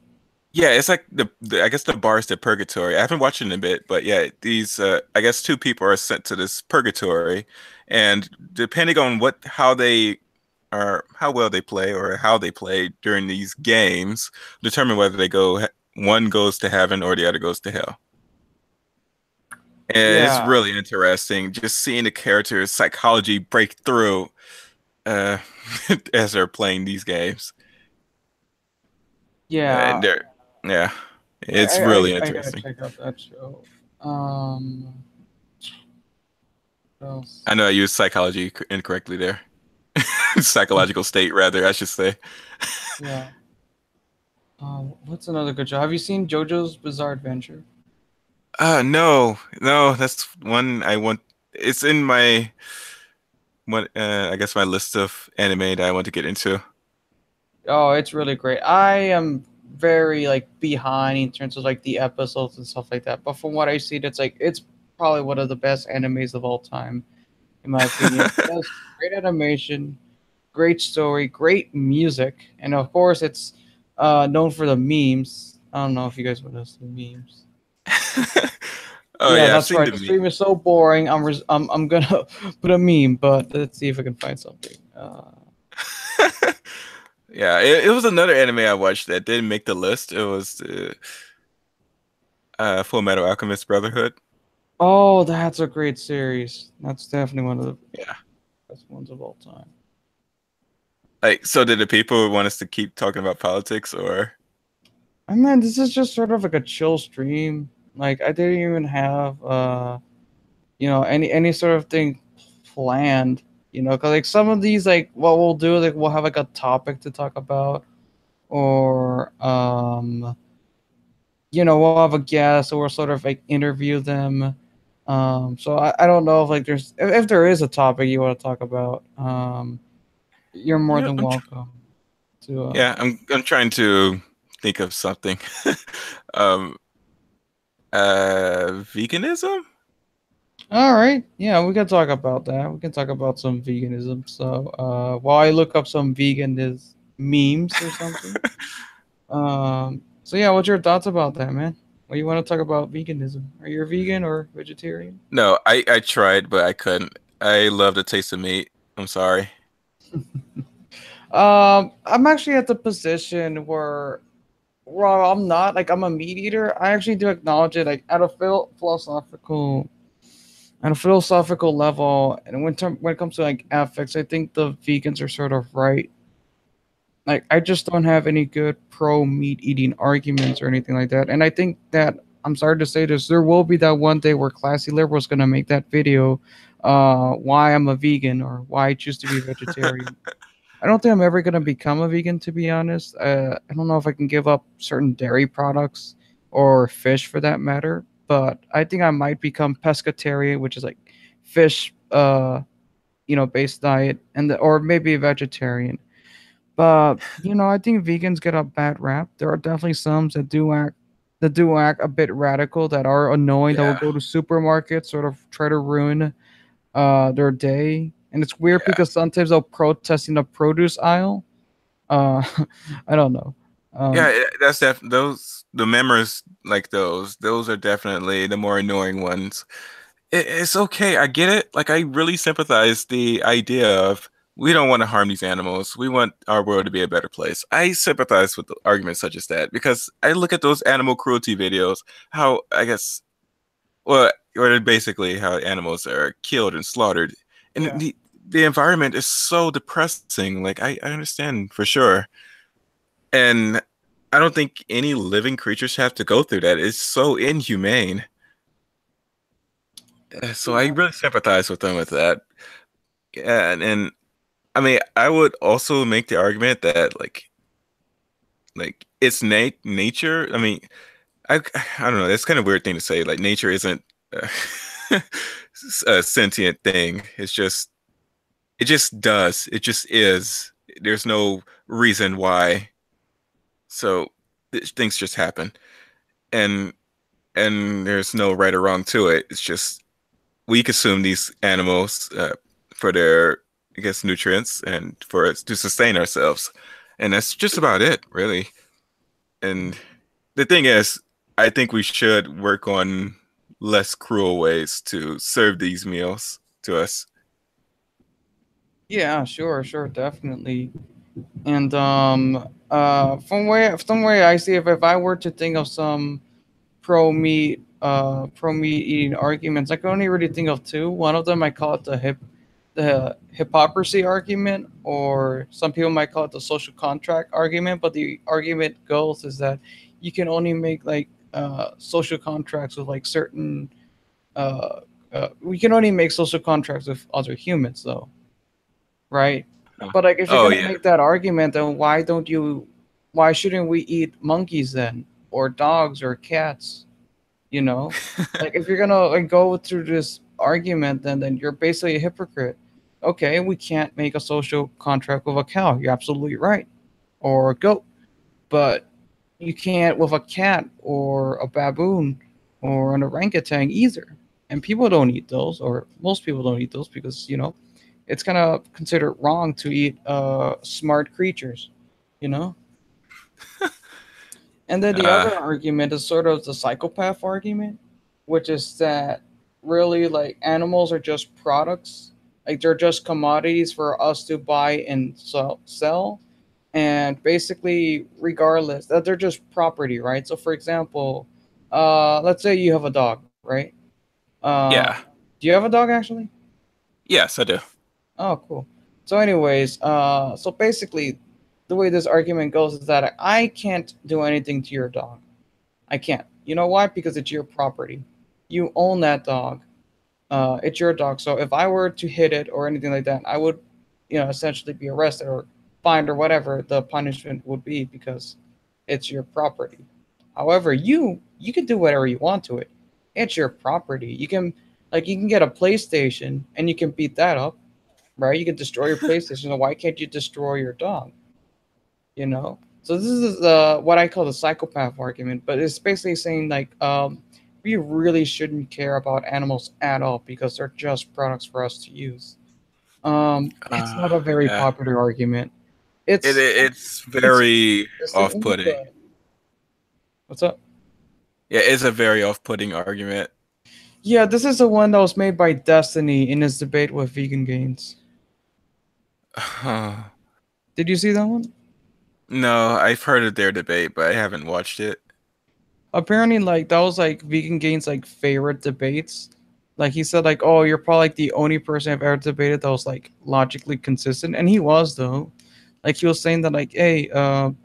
yeah, it's like I guess the bar is the purgatory. I haven't watched it in a bit, but yeah, these I guess two people are sent to this purgatory, and depending on how they are, how well they play or how they play during these games, determine whether one goes to heaven or the other goes to hell. And it's Yeah, really interesting just seeing the characters' psychology break through uh, as they're playing these games. And yeah. yeah, I, it's I really I gotta interesting. check out that show. Um, what else? I know I used psychology incorrectly there. psychological state, rather, I should say. Yeah. What's another good show? Have you seen JoJo's Bizarre Adventure? No, no, that's one I want. It's in my I guess my list of anime that I want to get into. Oh, it's really great. I am very like behind in terms of like the episodes and stuff like that. But from what I see, it's probably one of the best animes of all time, in my opinion. It has great animation, great story, great music, and of course, it's known for the memes. I don't know if you guys want to see memes. Oh Yeah, yeah, I've that's seen right. the The meme. stream is so boring. I'm gonna put a meme, but let's see if I can find something. Yeah, it was another anime I watched that didn't make the list. It was Full Metal Alchemist Brotherhood. Oh, that's a great series. That's definitely one of the Yeah. best ones of all time. Like, so did the people want us to keep talking about politics or? I mean, this is just sort of like a chill stream. Like I didn't even have any sort of thing planned. Cause like some of these like what we'll do like we'll have like a topic to talk about, or we'll have a guest or we'll sort of like interview them. So I don't know if like if there is a topic you want to talk about, you're more Yeah, than welcome to. I'm trying to think of something. Um, Veganism? All right, yeah, we can talk about that. We can talk about some veganism. So while I look up some memes or something. So yeah, what's your thoughts about that, man? What you want to talk about veganism? Are you a vegan or vegetarian? No, I tried, but I couldn't. I love the taste of meat. I'm sorry. I'm actually at the position where, well, I'm not like I'm a meat eater. I actually do acknowledge it, like at a philosophical level, and when it comes to like ethics, I think the vegans are sort of right. Like I just don't have any good pro meat eating arguments or anything like that. And I think that I'm sorry to say this, there will be that one day where classy liberals gonna make that video, why I'm a vegan or why I choose to be vegetarian. I don't think I'm ever gonna become a vegan, to be honest. I don't know if I can give up certain dairy products or fish for that matter, but I think I might become pescatarian, which is like fish, based diet, or maybe a vegetarian. But I think vegans get a bad rap. There are definitely some that do act a bit radical, that are annoying, that will Yeah, go to supermarkets, sort of try to ruin their day. And it's weird yeah, because sometimes they'll protest in the produce aisle. Uh, I don't know. yeah. Um, That's those the members like those are definitely the more annoying ones. It's okay. I get it. Like I really sympathize the idea of we don't want to harm these animals. We want our world to be a better place. I sympathize with the arguments such as that because I look at those animal cruelty videos, how I guess well, or basically how animals are killed and slaughtered, and yeah. the environment is so depressing. Like I understand for sure, and I don't think any living creatures have to go through that. It's so inhumane. So I Yeah. really sympathize with them with that. Yeah, and I mean, I would also make the argument that like it's nature. I mean, I don't know. That's kind of a weird thing to say. Like nature isn't uh, a sentient thing. It just does. It just is. There's no reason why. So things just happen, and and there's no right or wrong to it. It's just we consume these animals for their, I guess, nutrients and for us to sustain ourselves, and that's just about it, really. And the thing is, I think we should work on less cruel ways to serve these meals to us. Yeah, sure, sure, definitely. And from way I see, if I were to think of some pro meat eating arguments, I can only really think of two. One of them I call it the hypocrisy argument, or some people might call it the social contract argument. But the argument goes is that you can only make like social contracts with like certain we can only make social contracts with other humans, though, right? Oh, But like, if you're oh gonna yeah. make that argument, then why shouldn't we eat monkeys then, or dogs or cats? You know, like if you're gonna like go through this argument, then you're basically a hypocrite. Okay, we can't make a social contract with a cow. You're absolutely right, or a goat, but you can't with a cat or a baboon or an orangutan either. And people don't eat those, or most people don't eat those because it's kind of considered wrong to eat smart creatures, you know. And then the Uh, other argument is sort of the psychopath argument, which is that really like animals are just products, like they're just commodities for us to buy and sell, and basically regardless that they're just property, right? So for example, let's say you have a dog, right? Uh, yeah. do you have a dog actually? Yes, I do. Oh, cool. So, anyways, so basically, the way this argument goes is that I can't do anything to your dog. I can't. You know why? Because it's your property. You own that dog. It's your dog. So if I were to hit it or anything like that, I would, essentially be arrested or fined or whatever the punishment would be because it's your property. However, you can do whatever you want to it. It's your property. You can get a PlayStation and you can beat that up, right? You can destroy your PlayStation. So why can't you destroy your dog? You know. So this is what I call the psychopath argument, but it's basically saying like we really shouldn't care about animals at all because they're just products for us to use. It's not a very Yeah. popular argument. It's It's very consistent in the off-putting. book. What's up? Yeah, it's a very off-putting argument. Yeah, this is the one that was made by Destiny in his debate with Vegan Gains. Did you see that one? No, I've heard of their debate, but I haven't watched it. Apparently, like that was like Vegan Gains' like favorite debates. Like he said, like, oh, you're probably like the only person I've ever debated that was like logically consistent, and he was though. Like he was saying that, like, hey,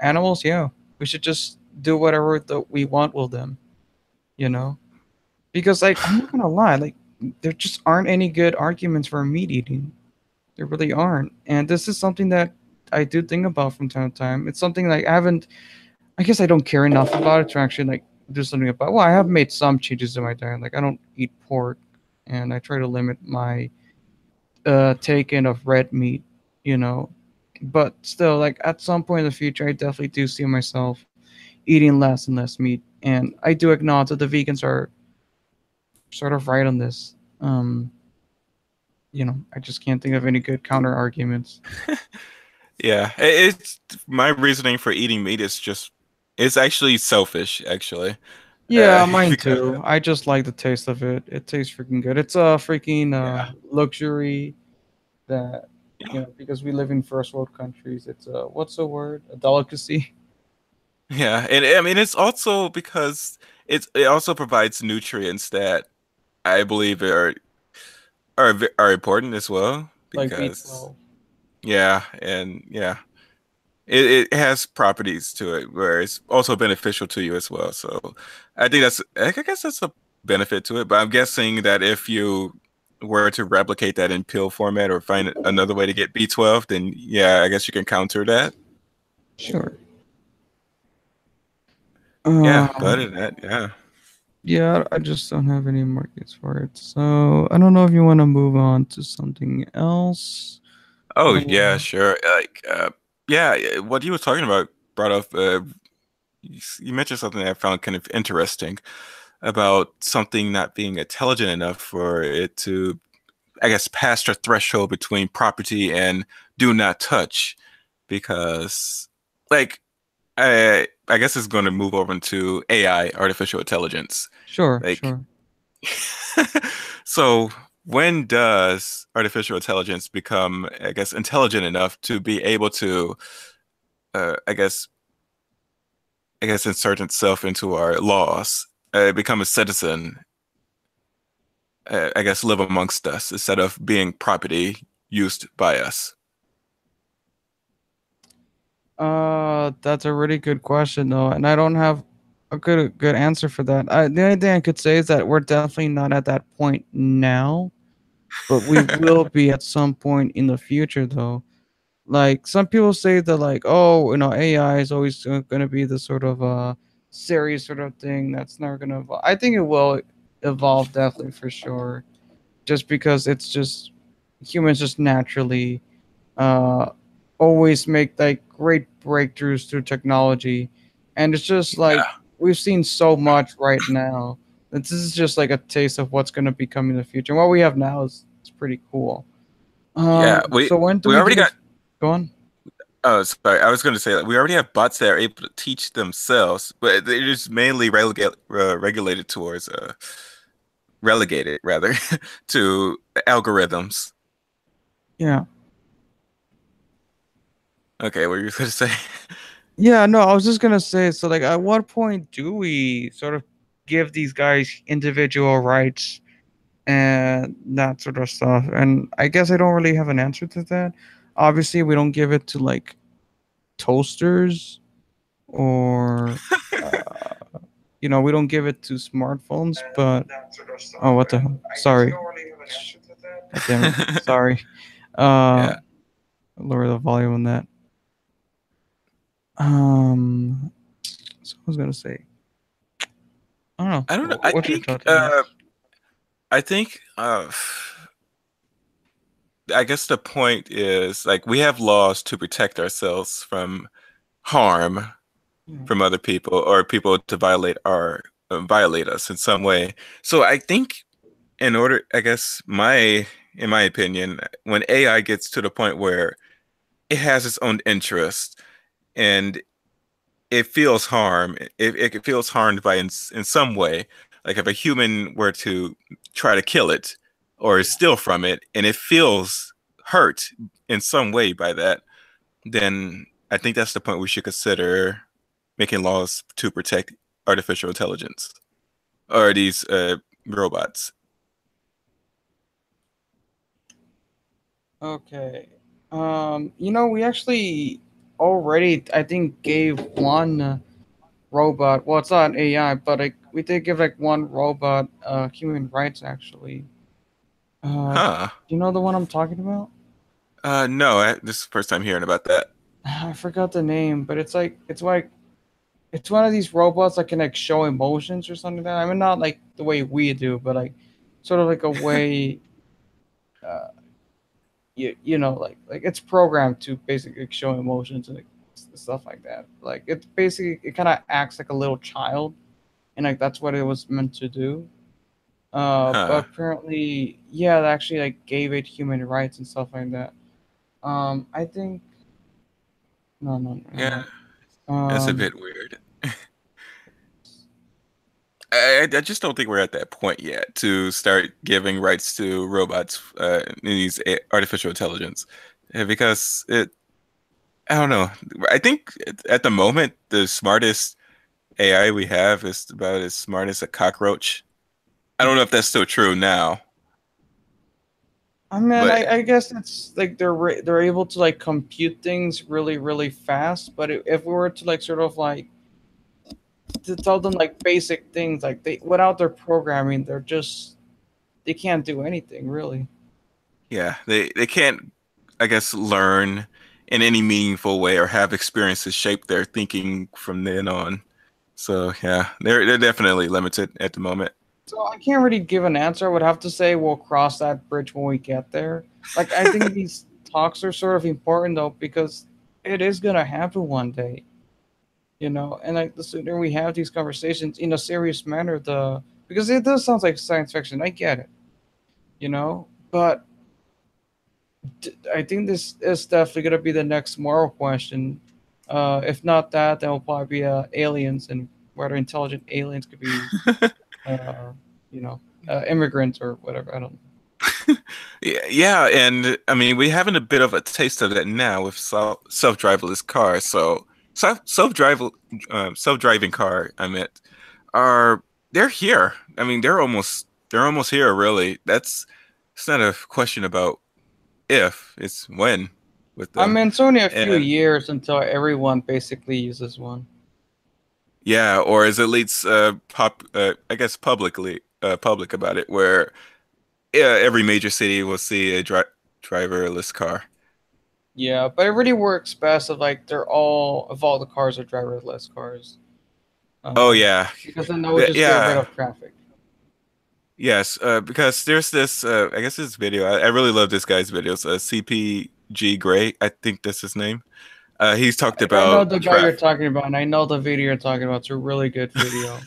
animals, yeah, we should just do whatever that we want with them, you know? Because like I'm not gonna lie, like there just aren't any good arguments for meat eating. There really aren't, and this is something that I do think about from time to time. It's something like I haven't. I guess I don't care enough about it to actually like do something about. Well, I have made some changes in my diet. Like I don't eat pork, and I try to limit my take in of red meat. You know, but still, like at some point in the future, I definitely do see myself eating less and less meat. And I do acknowledge that the vegans are sort of right on this. I just can't think of any good counter arguments. Yeah, it's my reasoning for eating meat is just it's actually selfish, actually. Yeah, mine Because too. I just like the taste of it. It tastes freaking good. It's a freaking yeah, luxury that yeah, because we live in first world countries. It's a what's the word? A delicacy. yeah, and I mean it's also because it also provides nutrients that I believe are important as well Like because B12. yeah, and yeah. It has properties to it where it's also beneficial to you as well. So I guess that's a benefit to it. But I'm guessing that if you were to replicate that in pill format or find another way to get B12, then yeah, I guess you can counter that. Sure. Yeah, Uh, but other than that, yeah. yeah, I just don't have any markets for it. So I don't know if you want to move on to something else. Oh yeah, Or sure. Yeah, what you were talking about brought up you mentioned something that I found kind of interesting about something not being intelligent enough for it to I guess, past the threshold between property and do not touch, because, like, I guess it's going to move over into AI, artificial intelligence. sure, Like, sure. so when does artificial intelligence become, I guess, intelligent enough to be able to, uh, I guess, I guess, insert itself into our laws, become a citizen, I guess, live amongst us instead of being property used by us? That's a really good question though, and I don't have a good answer for that. The only thing I could say is that we're definitely not at that point now, but we will be at some point in the future though. Like some people say that like, oh, AI is always going to be the sort of serious sort of thing that's never going to evolve. I think it will evolve definitely for sure, just because it's just humans just naturally uh always make like great breakthroughs through technology, and it's just like Yeah, we've seen so much right now that this is just like a taste of what's going to be coming in the future. And what we have now is it's pretty cool. yeah. We So when do we we do already the got. go on? Oh, sorry. I was going to say that we already have bots that are able to teach themselves, but they're just mainly regulated towards relegated rather to algorithms. Yeah. Okay, what were you going to say? Yeah, no, I was just gonna say, so like at what point do we sort of give these guys individual rights and that sort of stuff? And I guess I don't really have an answer to that. Obviously, we don't give it to like toasters or we don't give it to smartphones, but oh, what the hell? Sorry. God damn it. Sorry. Uh, Yeah, lower the volume on that. Um, so I was gonna say, I don't know. I don't know. I What's your think thoughts on that? I think I guess the point is like we have laws to protect ourselves from harm Yeah. from other people or people to violate us in some way. So I think in order, I guess in my opinion, when AI gets to the point where it has its own interest and it feels harm, it feels harmed by in some way, like if a human were to try to kill it or steal from it, and it feels hurt in some way by that, then I think that's the point we should consider making laws to protect artificial intelligence or these robots. Okay. We actually already, I think, gave one robot. Well, it's not an AI, but like we did give like one robot human rights actually. Do Huh. you know the one I'm talking about? No, this is the first time hearing about that. I forgot the name, but it's one of these robots that can like show emotions or something like that. I mean, not like the way we do, but like sort of like a way. Uh, like it's programmed to basically show emotions and like, stuff like that. Like it's basically it kind of acts like a little child, and like that's what it was meant to do. Huh. But apparently, yeah, they actually like gave it human rights and stuff like that. I think no, no, no, Yeah, no. that's a bit weird. I just don't think we're at that point yet to start giving rights to robots in these artificial intelligence. Because I don't know. I think at the moment, the smartest AI we have is about as smart as a cockroach. I don't know if that's still true now, I mean, but I guess it's like they're able to like compute things really really fast. But if we were to like sort of like to tell them like basic things, like they without their programming, they can't do anything really. yeah, they can't, I guess, learn in any meaningful way or have experiences shape their thinking from then on. So yeah, they're definitely limited at the moment. So I can't really give an answer. I would have to say we'll cross that bridge when we get there. Like I think these talks are sort of important though because it is gonna happen one day, And like the sooner we have these conversations in a serious manner, the because it does sound like science fiction. I get it, but I think this is definitely gonna be the next moral question. If not that, then will probably be aliens and whether intelligent aliens could be, uh, immigrants or whatever. I don't know. Yeah, yeah, and I mean we're having a bit of a taste of that now with self-driverless cars. So self-driving car, I meant, are they're here. I mean they're almost here. Really, it's not a question about if, it's when with I them. mean, it's only a few And years until everyone basically uses one. yeah, or as it leads I guess public about it, where yeah, every major city will see a driverless car. Yeah, but it really works best if all the cars are driverless cars. Oh Um, yeah, because then that would just get rid yeah. of traffic. Yes, because there's this, I guess this video. I really love this guy's videos. CPG Gray, I think that's his name. He's talked I know about the guy you're traffic. talking about, and I know the video you're talking about. It's a really good video.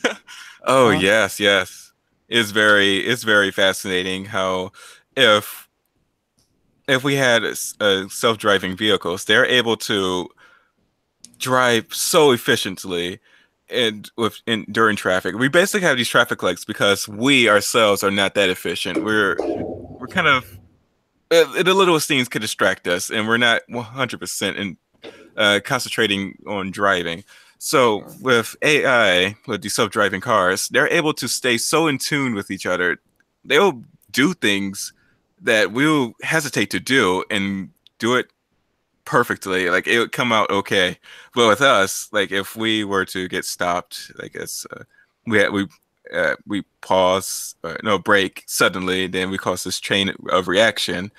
Oh Uh, yes, yes. It's very fascinating how if if we had self-driving vehicles, they're able to drive so efficiently and during traffic. We basically have these traffic lights because we ourselves are not that efficient. We're kind of the littlest things could distract us, and we're not 100% in concentrating on driving. So sure. with AI, with these self-driving cars, they're able to stay so in tune with each other. They'll do things that we'll hesitate to do and do it perfectly. Like it would come out okay. But with us, like if we were to get stopped, I guess we pause, no break suddenly, then we cause this chain of reaction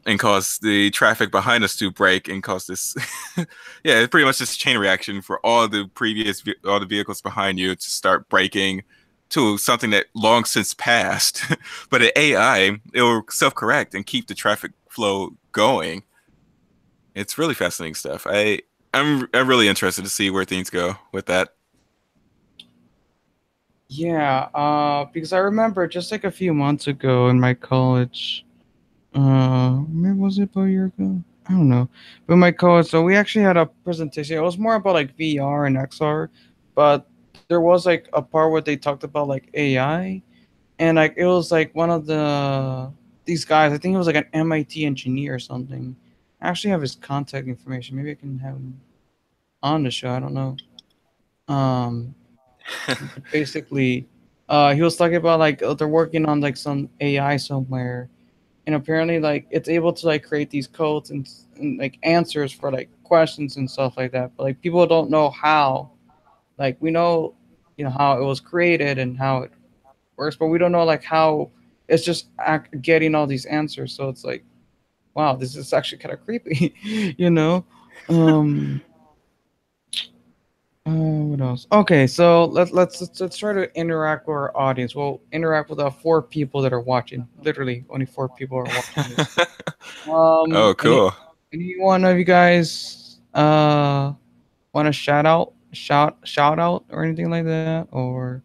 and cause the traffic behind us to break and cause this yeah, it's pretty much this chain reaction for all the vehicles behind you to start braking to something that long since passed. But an AI, it will self-correct and keep the traffic flow going. It's really fascinating stuff. I'm really interested to see where things go with that. Yeah, because I remember just like a few months ago in my college, maybe was it about a year ago? I don't know. But my college, so we actually had a presentation. It was more about like VR and XR, but there was like a part where they talked about like AI, and like it was like one of these guys. I think it was like an MIT engineer or something. I actually have his contact information. Maybe I can have him on the show. I don't know. Um, but basically, he was talking about like they're working on like some AI somewhere, and apparently like it's able to like create these codes and like answers for like questions and stuff like that. But like people don't know how. Like we know, how it was created and how it works, but we don't know like how it's just getting all these answers. So it's like, wow, this is actually kind of creepy, you know. Um, what else? Okay, so let's try to interact with our audience. We'll interact with the four people that are watching. Literally, only four people are watching this. Oh, Any cool. one of you guys want to shout out or anything like that, or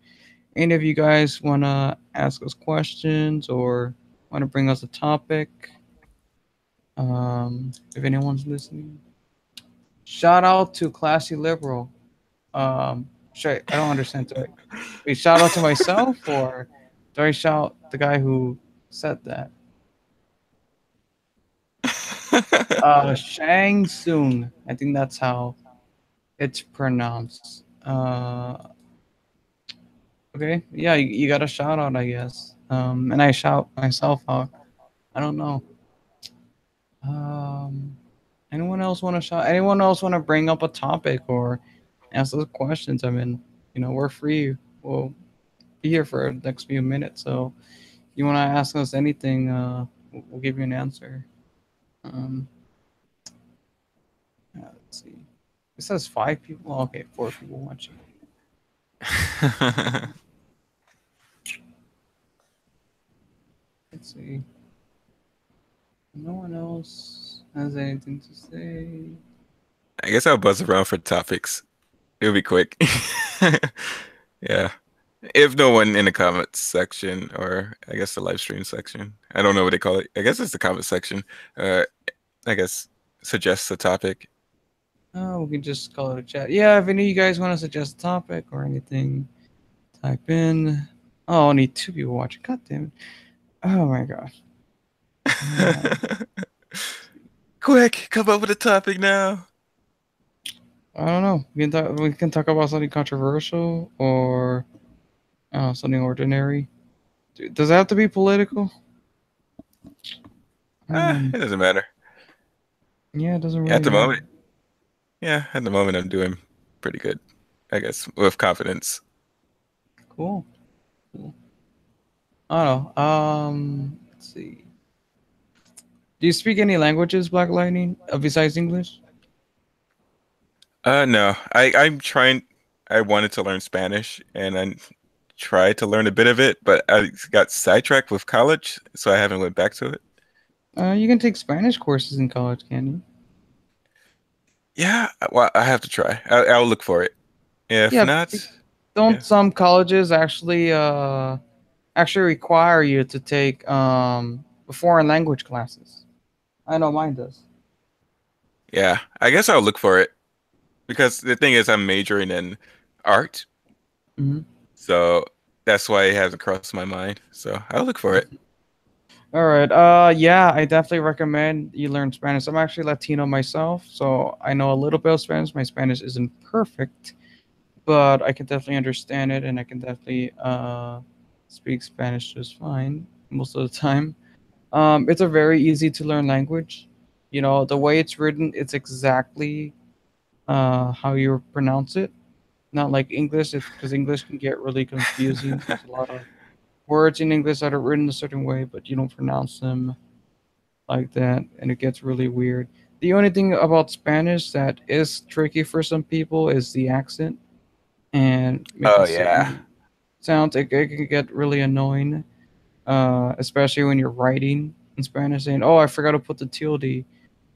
any of you guys want to ask us questions or want to bring us a topic? If anyone's listening, shout out to Classy Liberal. I don't understand. We shout out to myself, or do I shout the guy who said that? Shang Tsung. I think that's how it's pronounced. Okay, yeah, you got a shout out, I guess. And I shout myself out. I don't know. Um, anyone else want to shout? Anyone else want to bring up a topic or ask us questions? I mean, we're free. We'll be here for the next few minutes. So you want to ask us anything, we'll give you an answer. Um, let's see. It says five people. Oh, okay, four people watching. Let's see. No one else has anything to say. I guess I'll buzz around for topics. It'll be quick. Yeah. If no one in the comments section, or I guess the live stream section, I don't know what they call it. I guess it's the comment section. Uh, I guess suggests a topic. Oh, we can just call it a chat. Yeah, if any of you guys want to suggest a topic or anything, type in. Oh, only two people watching. God damn it. Oh my gosh. Uh, Quick, come up with a topic now. I don't know. We can talk about something controversial or something ordinary. Does it have to be political? It doesn't matter. Yeah, it doesn't At really the matter. moment, yeah, at the moment I'm doing pretty good, I guess, with confidence. Cool. Cool. I don't know. Let's see. Do you speak any languages, Black Lightning, besides English? No, I'm trying. I wanted to learn Spanish, and I tried to learn a bit of it, but I got sidetracked with college, so I haven't went back to it. You can take Spanish courses in college, can you? Yeah, well, I have to try. I'll look for it. If Yeah. not, Don't yeah. some colleges actually require you to take foreign language classes? I know mine does. Yeah, I guess I'll look for it because the thing is, I'm majoring in art, Hmm. so that's why it hasn't crossed my mind. So I'll look for it. All right. Yeah, I definitely recommend you learn Spanish. I'm actually Latino myself, so I know a little bit of Spanish. My Spanish isn't perfect, but I can definitely understand it, and I can definitely speak Spanish just fine most of the time. It's a very easy to learn language. You know, the way it's written, it's exactly how you pronounce it. Not like English, it's because English can get really confusing. There's a lot of words in English that are written a certain way, but you don't pronounce them like that, and it gets really weird. The only thing about Spanish that is tricky for some people is the accent and making Oh yeah. certain sounds. It can get really annoying, especially when you're writing in Spanish, saying, "Oh, I forgot to put the tilde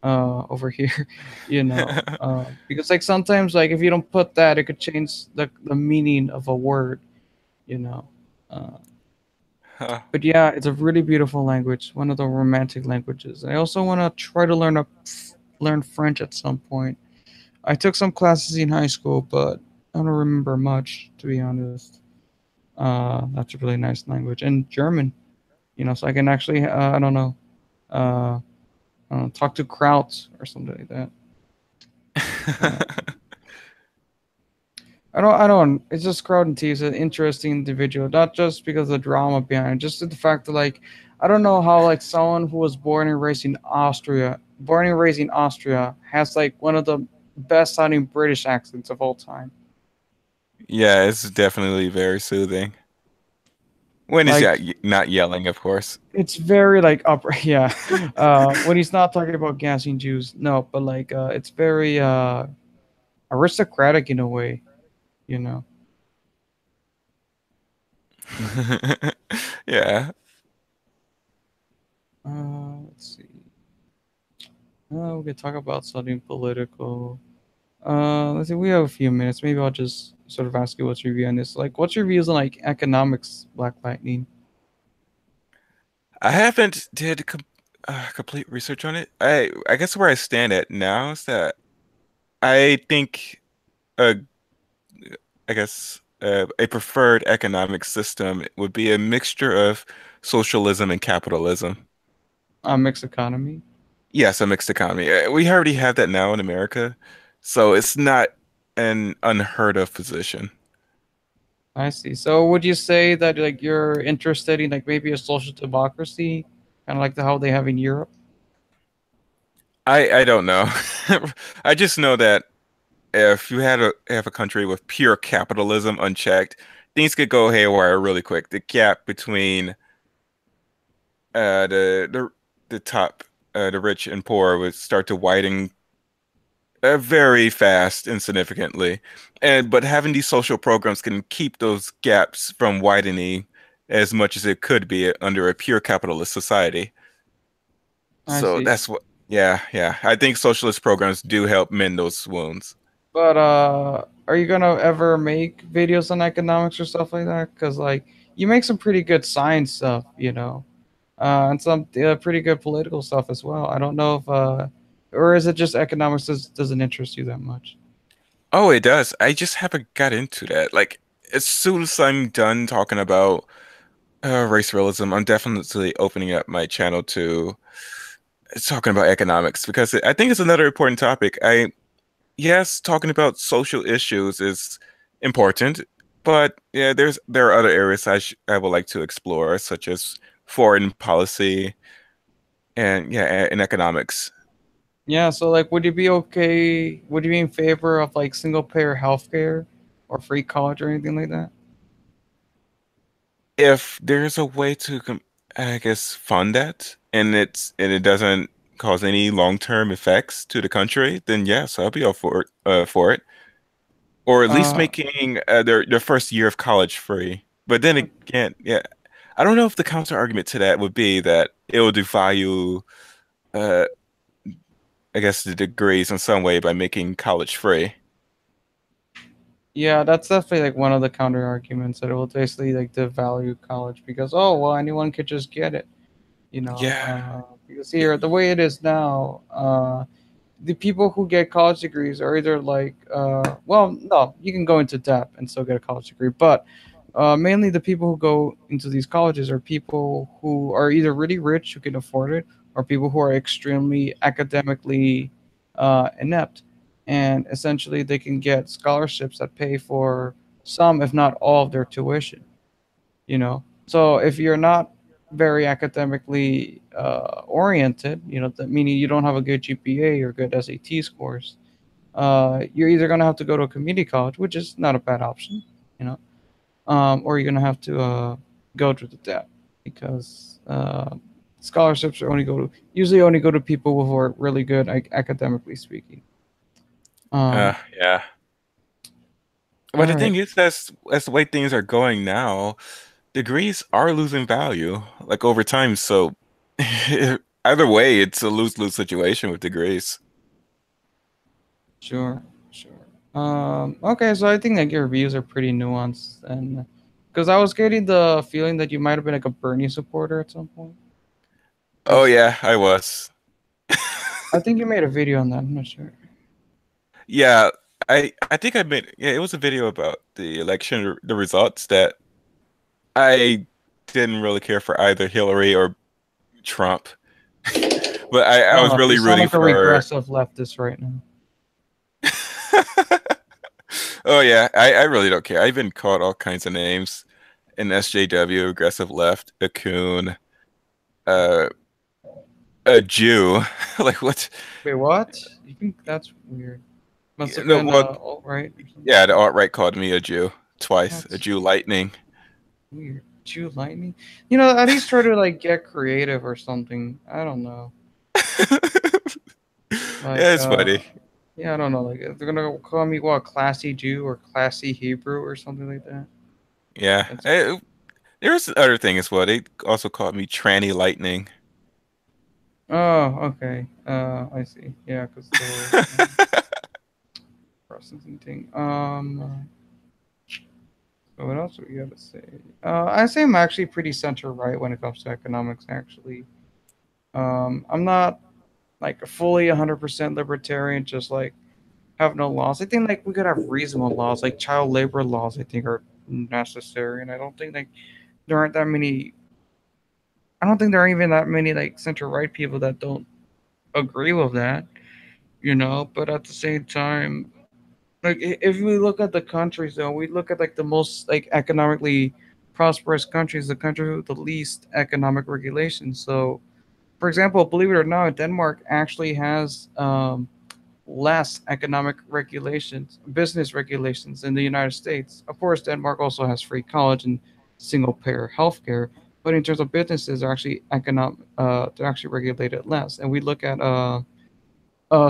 over here," because like sometimes like if you don't put that, it could change the meaning of a word, you know. Uh, Huh. but yeah, it's a really beautiful language, one of the romantic languages. I also want to try to learn French at some point. I took some classes in high school, but I don't remember much to be honest. That's a really nice language, and German, so I can actually I don't know, uh, talk to crowds or something like that. Uh, I don't. It's just Crowd T is an interesting individual, not just because of the drama behind it, just the fact that like, I don't know how like someone who was born and raised in Austria, has like one of the best sounding British accents of all time. Yeah, it's definitely very soothing. When he's Like, not yelling, of course. it's very like upper, yeah. When he's not talking about gassing Jews, no, but like, it's very aristocratic in a way, you know. Yeah. Let's see. We could talk about something political. Let's see. We have a few minutes. Maybe I'll just sort of ask you what's your view on this. Like, what's your views on like economics, Black Lightning? I haven't did complete research on it. I guess where I stand at now is that I think uh I guess a preferred economic system would be a mixture of socialism and capitalism. Mixed economy. Yes, a mixed economy. We already have that now in America, so it's not an unheard of position. I see. So, would you say that like you're interested in like maybe a social democracy, kind of like how they have in Europe? I don't know. I just know that if you had a have a country with pure capitalism unchecked, things could go haywire really quick. The gap between uh the the the top the rich and poor would start to widen very fast and significantly. And but having these social programs can keep those gaps from widening as much as it could be under a pure capitalist society. I So see. that's what yeah. I think socialist programs do help mend those wounds. But are you gonna ever make videos on economics or stuff like that? Because like you make some pretty good science stuff, and some pretty good political stuff as well. I don't know if or is it just economics doesn't interest you that much? Oh, it does. I just haven't got into that. Like, as soon as I'm done talking about race realism, I'm definitely opening up my channel to talking about economics because I think it's another important topic. Yes, talking about social issues is important, but yeah, there are other areas I would like to explore, such as foreign policy and yeah, and economics. Yeah. So like, would you be okay? Would you be in favor of like single payer healthcare or free college or anything like that? If there's a way to, I guess, fund that. and it doesn't cause any long-term effects to the country, then yes, I'll be all for it. Or at least Uh, making their first year of college free. But then again, yeah, I don't know if the counter argument to that would be that it will devalue, uh, I guess, the degrees in some way by making college free. yeah, that's definitely like one of the counter arguments that it will basically like devalue college because oh well anyone could just get it, Yeah, because yeah, here the way it is now, the people who get college degrees are either like well no you can go into debt and still get a college degree, but mainly the people who go into these colleges are people who are either really rich who can afford it or people who are extremely academically inept, and essentially they can get scholarships that pay for some if not all of their tuition, so if you're not very academically oriented, that meaning you don't have a good GPA or good SAT scores, you're either going to have to go to a community college, which is not a bad option, you know or you're going to have to go through the debt because scholarships usually only go to people who are really good, like, academically speaking. um, yeah. all But the right. thing is, that's the way things are going now. Degrees are losing value, like over time. So either way, it's a lose-lose situation with degrees. Sure, sure. Okay, so I think like your views are pretty nuanced, and because I was getting the feeling that you might have been like a Bernie supporter at some point. Oh Just, yeah, I was. I think you made a video on that. I'm not sure. Yeah, I think I made yeah, it was a video about the election, the results that I didn't really care for either Hillary or Trump, but I was Oh, you really sound rooting like a for. regressive leftist right now. Oh yeah, I really don't care. I've been called all kinds of names. An SJW, aggressive left, a coon, uh, a Jew. Like what? Wait, what? You think that's weird? Must have No, been well, alt right or something. yeah, the alt-right called me a Jew twice, a That's Jew lightning. weird. Jew lightning. At least try to like get creative or something. I don't know. Like, Yeah, it's funny. yeah, I don't know. Like, they're gonna call me what, classy Jew or classy Hebrew or something like that. Yeah, That's there's other thing as well. They also called me tranny lightning. Oh, okay. I see. Yeah, because the whole processing thing. So what else do we gotta say? I say I'm actually pretty center right when it comes to economics. Actually, I'm not like fully 100% libertarian. Just like have no laws. I think like we could have reasonable laws, like child labor laws. I think are necessary, and I don't think like there aren't that many. I don't think there are even that many like center right people that don't agree with that. But at the same time, like if we look at the countries though, we look at like the most like economically prosperous countries, the country with the least economic regulations. So for example, believe it or not, Denmark actually has less economic regulations, business regulations than the United States. Of course, Denmark also has free college and single payer healthcare, but in terms of businesses, they're actually regulated less. And we look at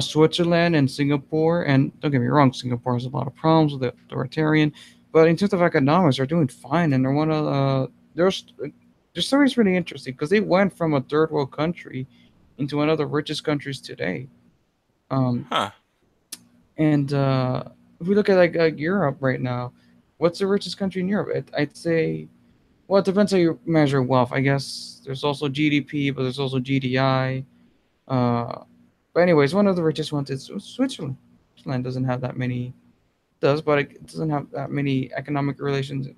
Switzerland and Singapore. And don't get me wrong, Singapore has a lot of problems with the authoritarian, but in terms of economics, they're doing fine, and they're one of their story is really interesting because they went from a third world country into one of the richest countries today. Um, Huh. and if we look at like Europe right now, what's the richest country in Europe? I'd say, well, it depends how you measure wealth. I guess there's also GDP, but there's also GDI. Uh, but anyways, one of the richest ones is Switzerland. Switzerland doesn't have that many, does, but it doesn't have that many economic regulations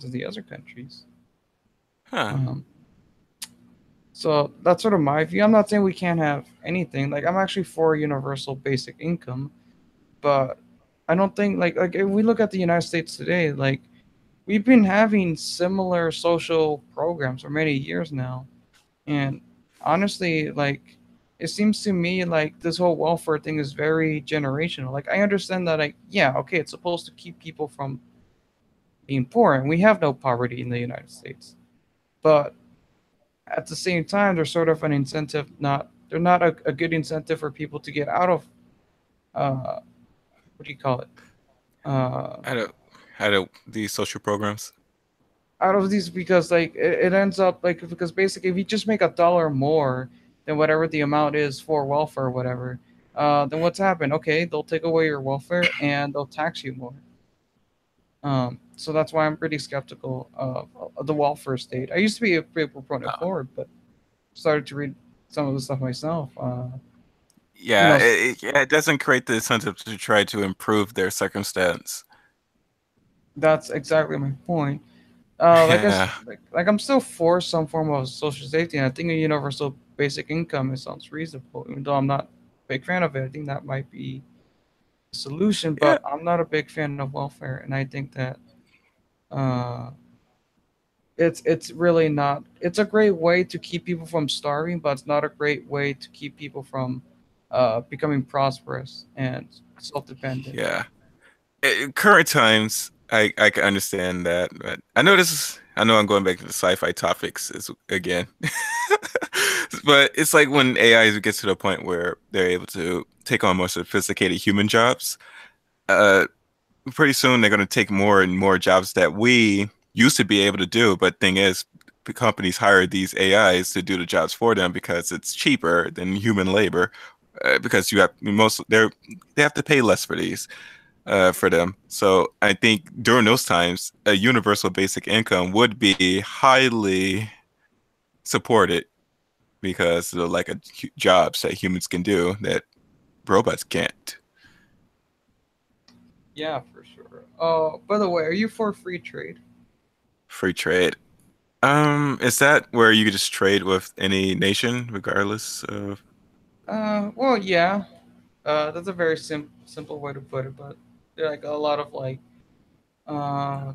as the other countries. Huh. Um, so that's sort of my view. I'm not saying we can't have anything. Like I'm actually for universal basic income, but I don't think like if we look at the United States today, like we've been having similar social programs for many years now. And honestly, like it seems to me like this whole welfare thing is very generational. Like I understand that, like, yeah, okay, it's supposed to keep people from being poor, and we have no poverty in the United States. But at the same time, they're sort of an incentive. Not they're not a good incentive for people to get out of what do you call it? Uh, I don't these social programs. Out of these because like it ends up like because basically if you just make $1 more than whatever the amount is for welfare or whatever, then what's happened? Okay, they'll take away your welfare and they'll tax you more. So that's why I'm pretty skeptical of the welfare state. I used to be a big proponent Uh, for it, but started to read some of the stuff myself. You yeah, know, yeah, it doesn't create the incentive to try to improve their circumstance. that's exactly my point. Like I Yeah, like I'm still for some form of social safety, and I think a universal basic income it sounds reasonable, even though I'm not a big fan of it. I think that might be a solution, yeah, but I'm not a big fan of welfare, and I think that uh, it's really not. It's a great way to keep people from starving, but it's not a great way to keep people from becoming prosperous and self-dependent. yeah. In current times, I can understand that, but I know I'm going back to the sci-fi topics again. But it's like when AI gets to the point where they're able to take on more sophisticated human jobs, uh, pretty soon they're going to take more and more jobs that we used to be able to do. But thing is, the companies hire these AIs to do the jobs for them because it's cheaper than human labor. Because you have they have to pay less for these for them. So I think during those times, a universal basic income would be highly supported because they're like jobs that humans can do that robots can't. Yeah, for sure. By the way, are you for free trade? Free trade. Is that where you could just trade with any nation, regardless of? Well, yeah. That's a very simple way to put it, but there are like a lot of like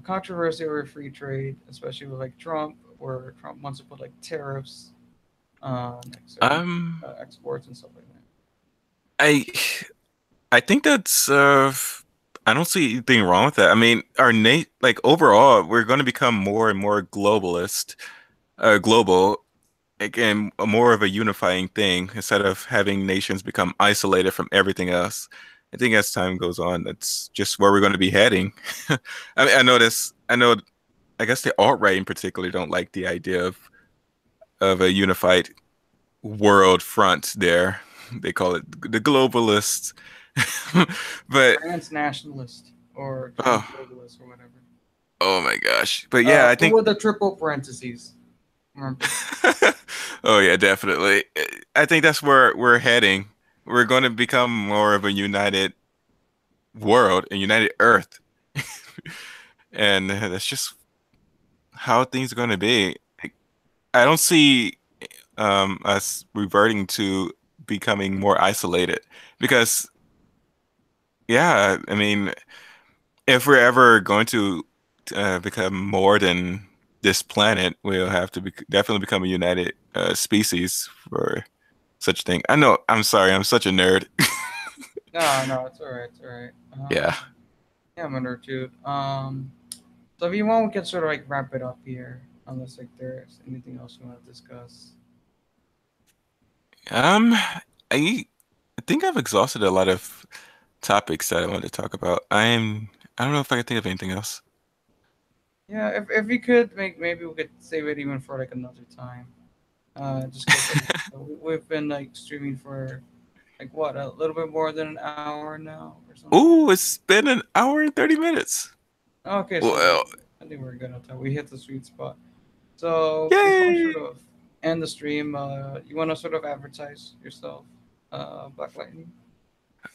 controversy over free trade, especially with like Trump, where Trump wants to put like tariffs on like certain Um, exports and stuff like that. I I think that's I don't see anything wrong with that. I mean, our Nate like overall, we're going to become more and more globalist, global, again, more of a unifying thing instead of having nations become isolated from everything else. I think as time goes on, that's just where we're going to be heading. I mean, I notice, I know, I guess the alt-right in particular don't like the idea of a unified world front there. They call it the globalists. But Transnationalist or oh, transglobalist or whatever. oh my gosh. But yeah, I But think with the triple parentheses. Remember? oh yeah, definitely. I think that's where we're heading. We're going to become more of a united world, a united Earth, and that's just how things are going to be. I don't see us reverting to becoming more isolated because, yeah, I mean, if we're ever going to become more than this planet, we'll have to definitely become a united species for such thing. I know. I'm sorry. I'm such a nerd. No, no, it's alright, it's alright. Yeah. Yeah, I'm under dude. So if you want, we can sort of like wrap it up here, unless like there's anything else you want to discuss. I I think I've exhausted a lot of topics that I wanted to talk about. I don't know if I can think of anything else. Yeah, if we could maybe we could save it even for like another time. Just because like we've been like streaming for like what a little bit more than an hour now or something. Ooh, it's been an hour and 30 minutes. Okay, so Well, I think we're good on time. We hit the sweet spot. So before we yay! sort of end the stream, you want to sort of advertise yourself, Black Lightning?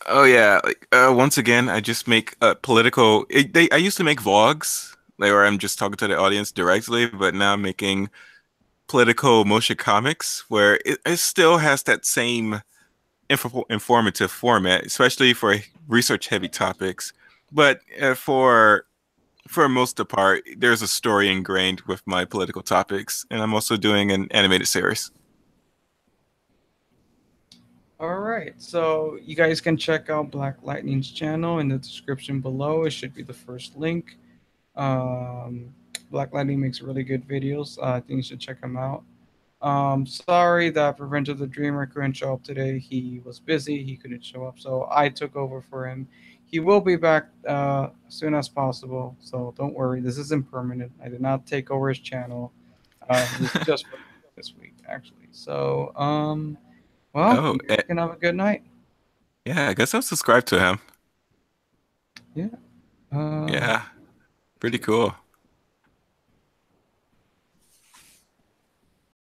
Oh yeah, like once again, I just make political. I used to make vlogs, like where I'm just talking to the audience directly, but now I'm making political motion comics where it still has that same informative format, especially for research heavy topics. But for most of the part, there's a story ingrained with my political topics, and I'm also doing an animated series. All right, so you guys can check out Black Lightning's channel in the description below. It should be the first link. Um, Black Lightning makes really good videos. I think you should check them out. Sorry that Revenge of the Dreamer couldn't show up today. He was busy. He couldn't show up, so I took over for him. He will be back as soon as possible. So don't worry. This isn't permanent. I did not take over his channel. This is just for this week, actually. So well, Oh, you guys can have a good night. yeah, I guess I'll subscribe to him. Yeah. Uh, Yeah, pretty cool.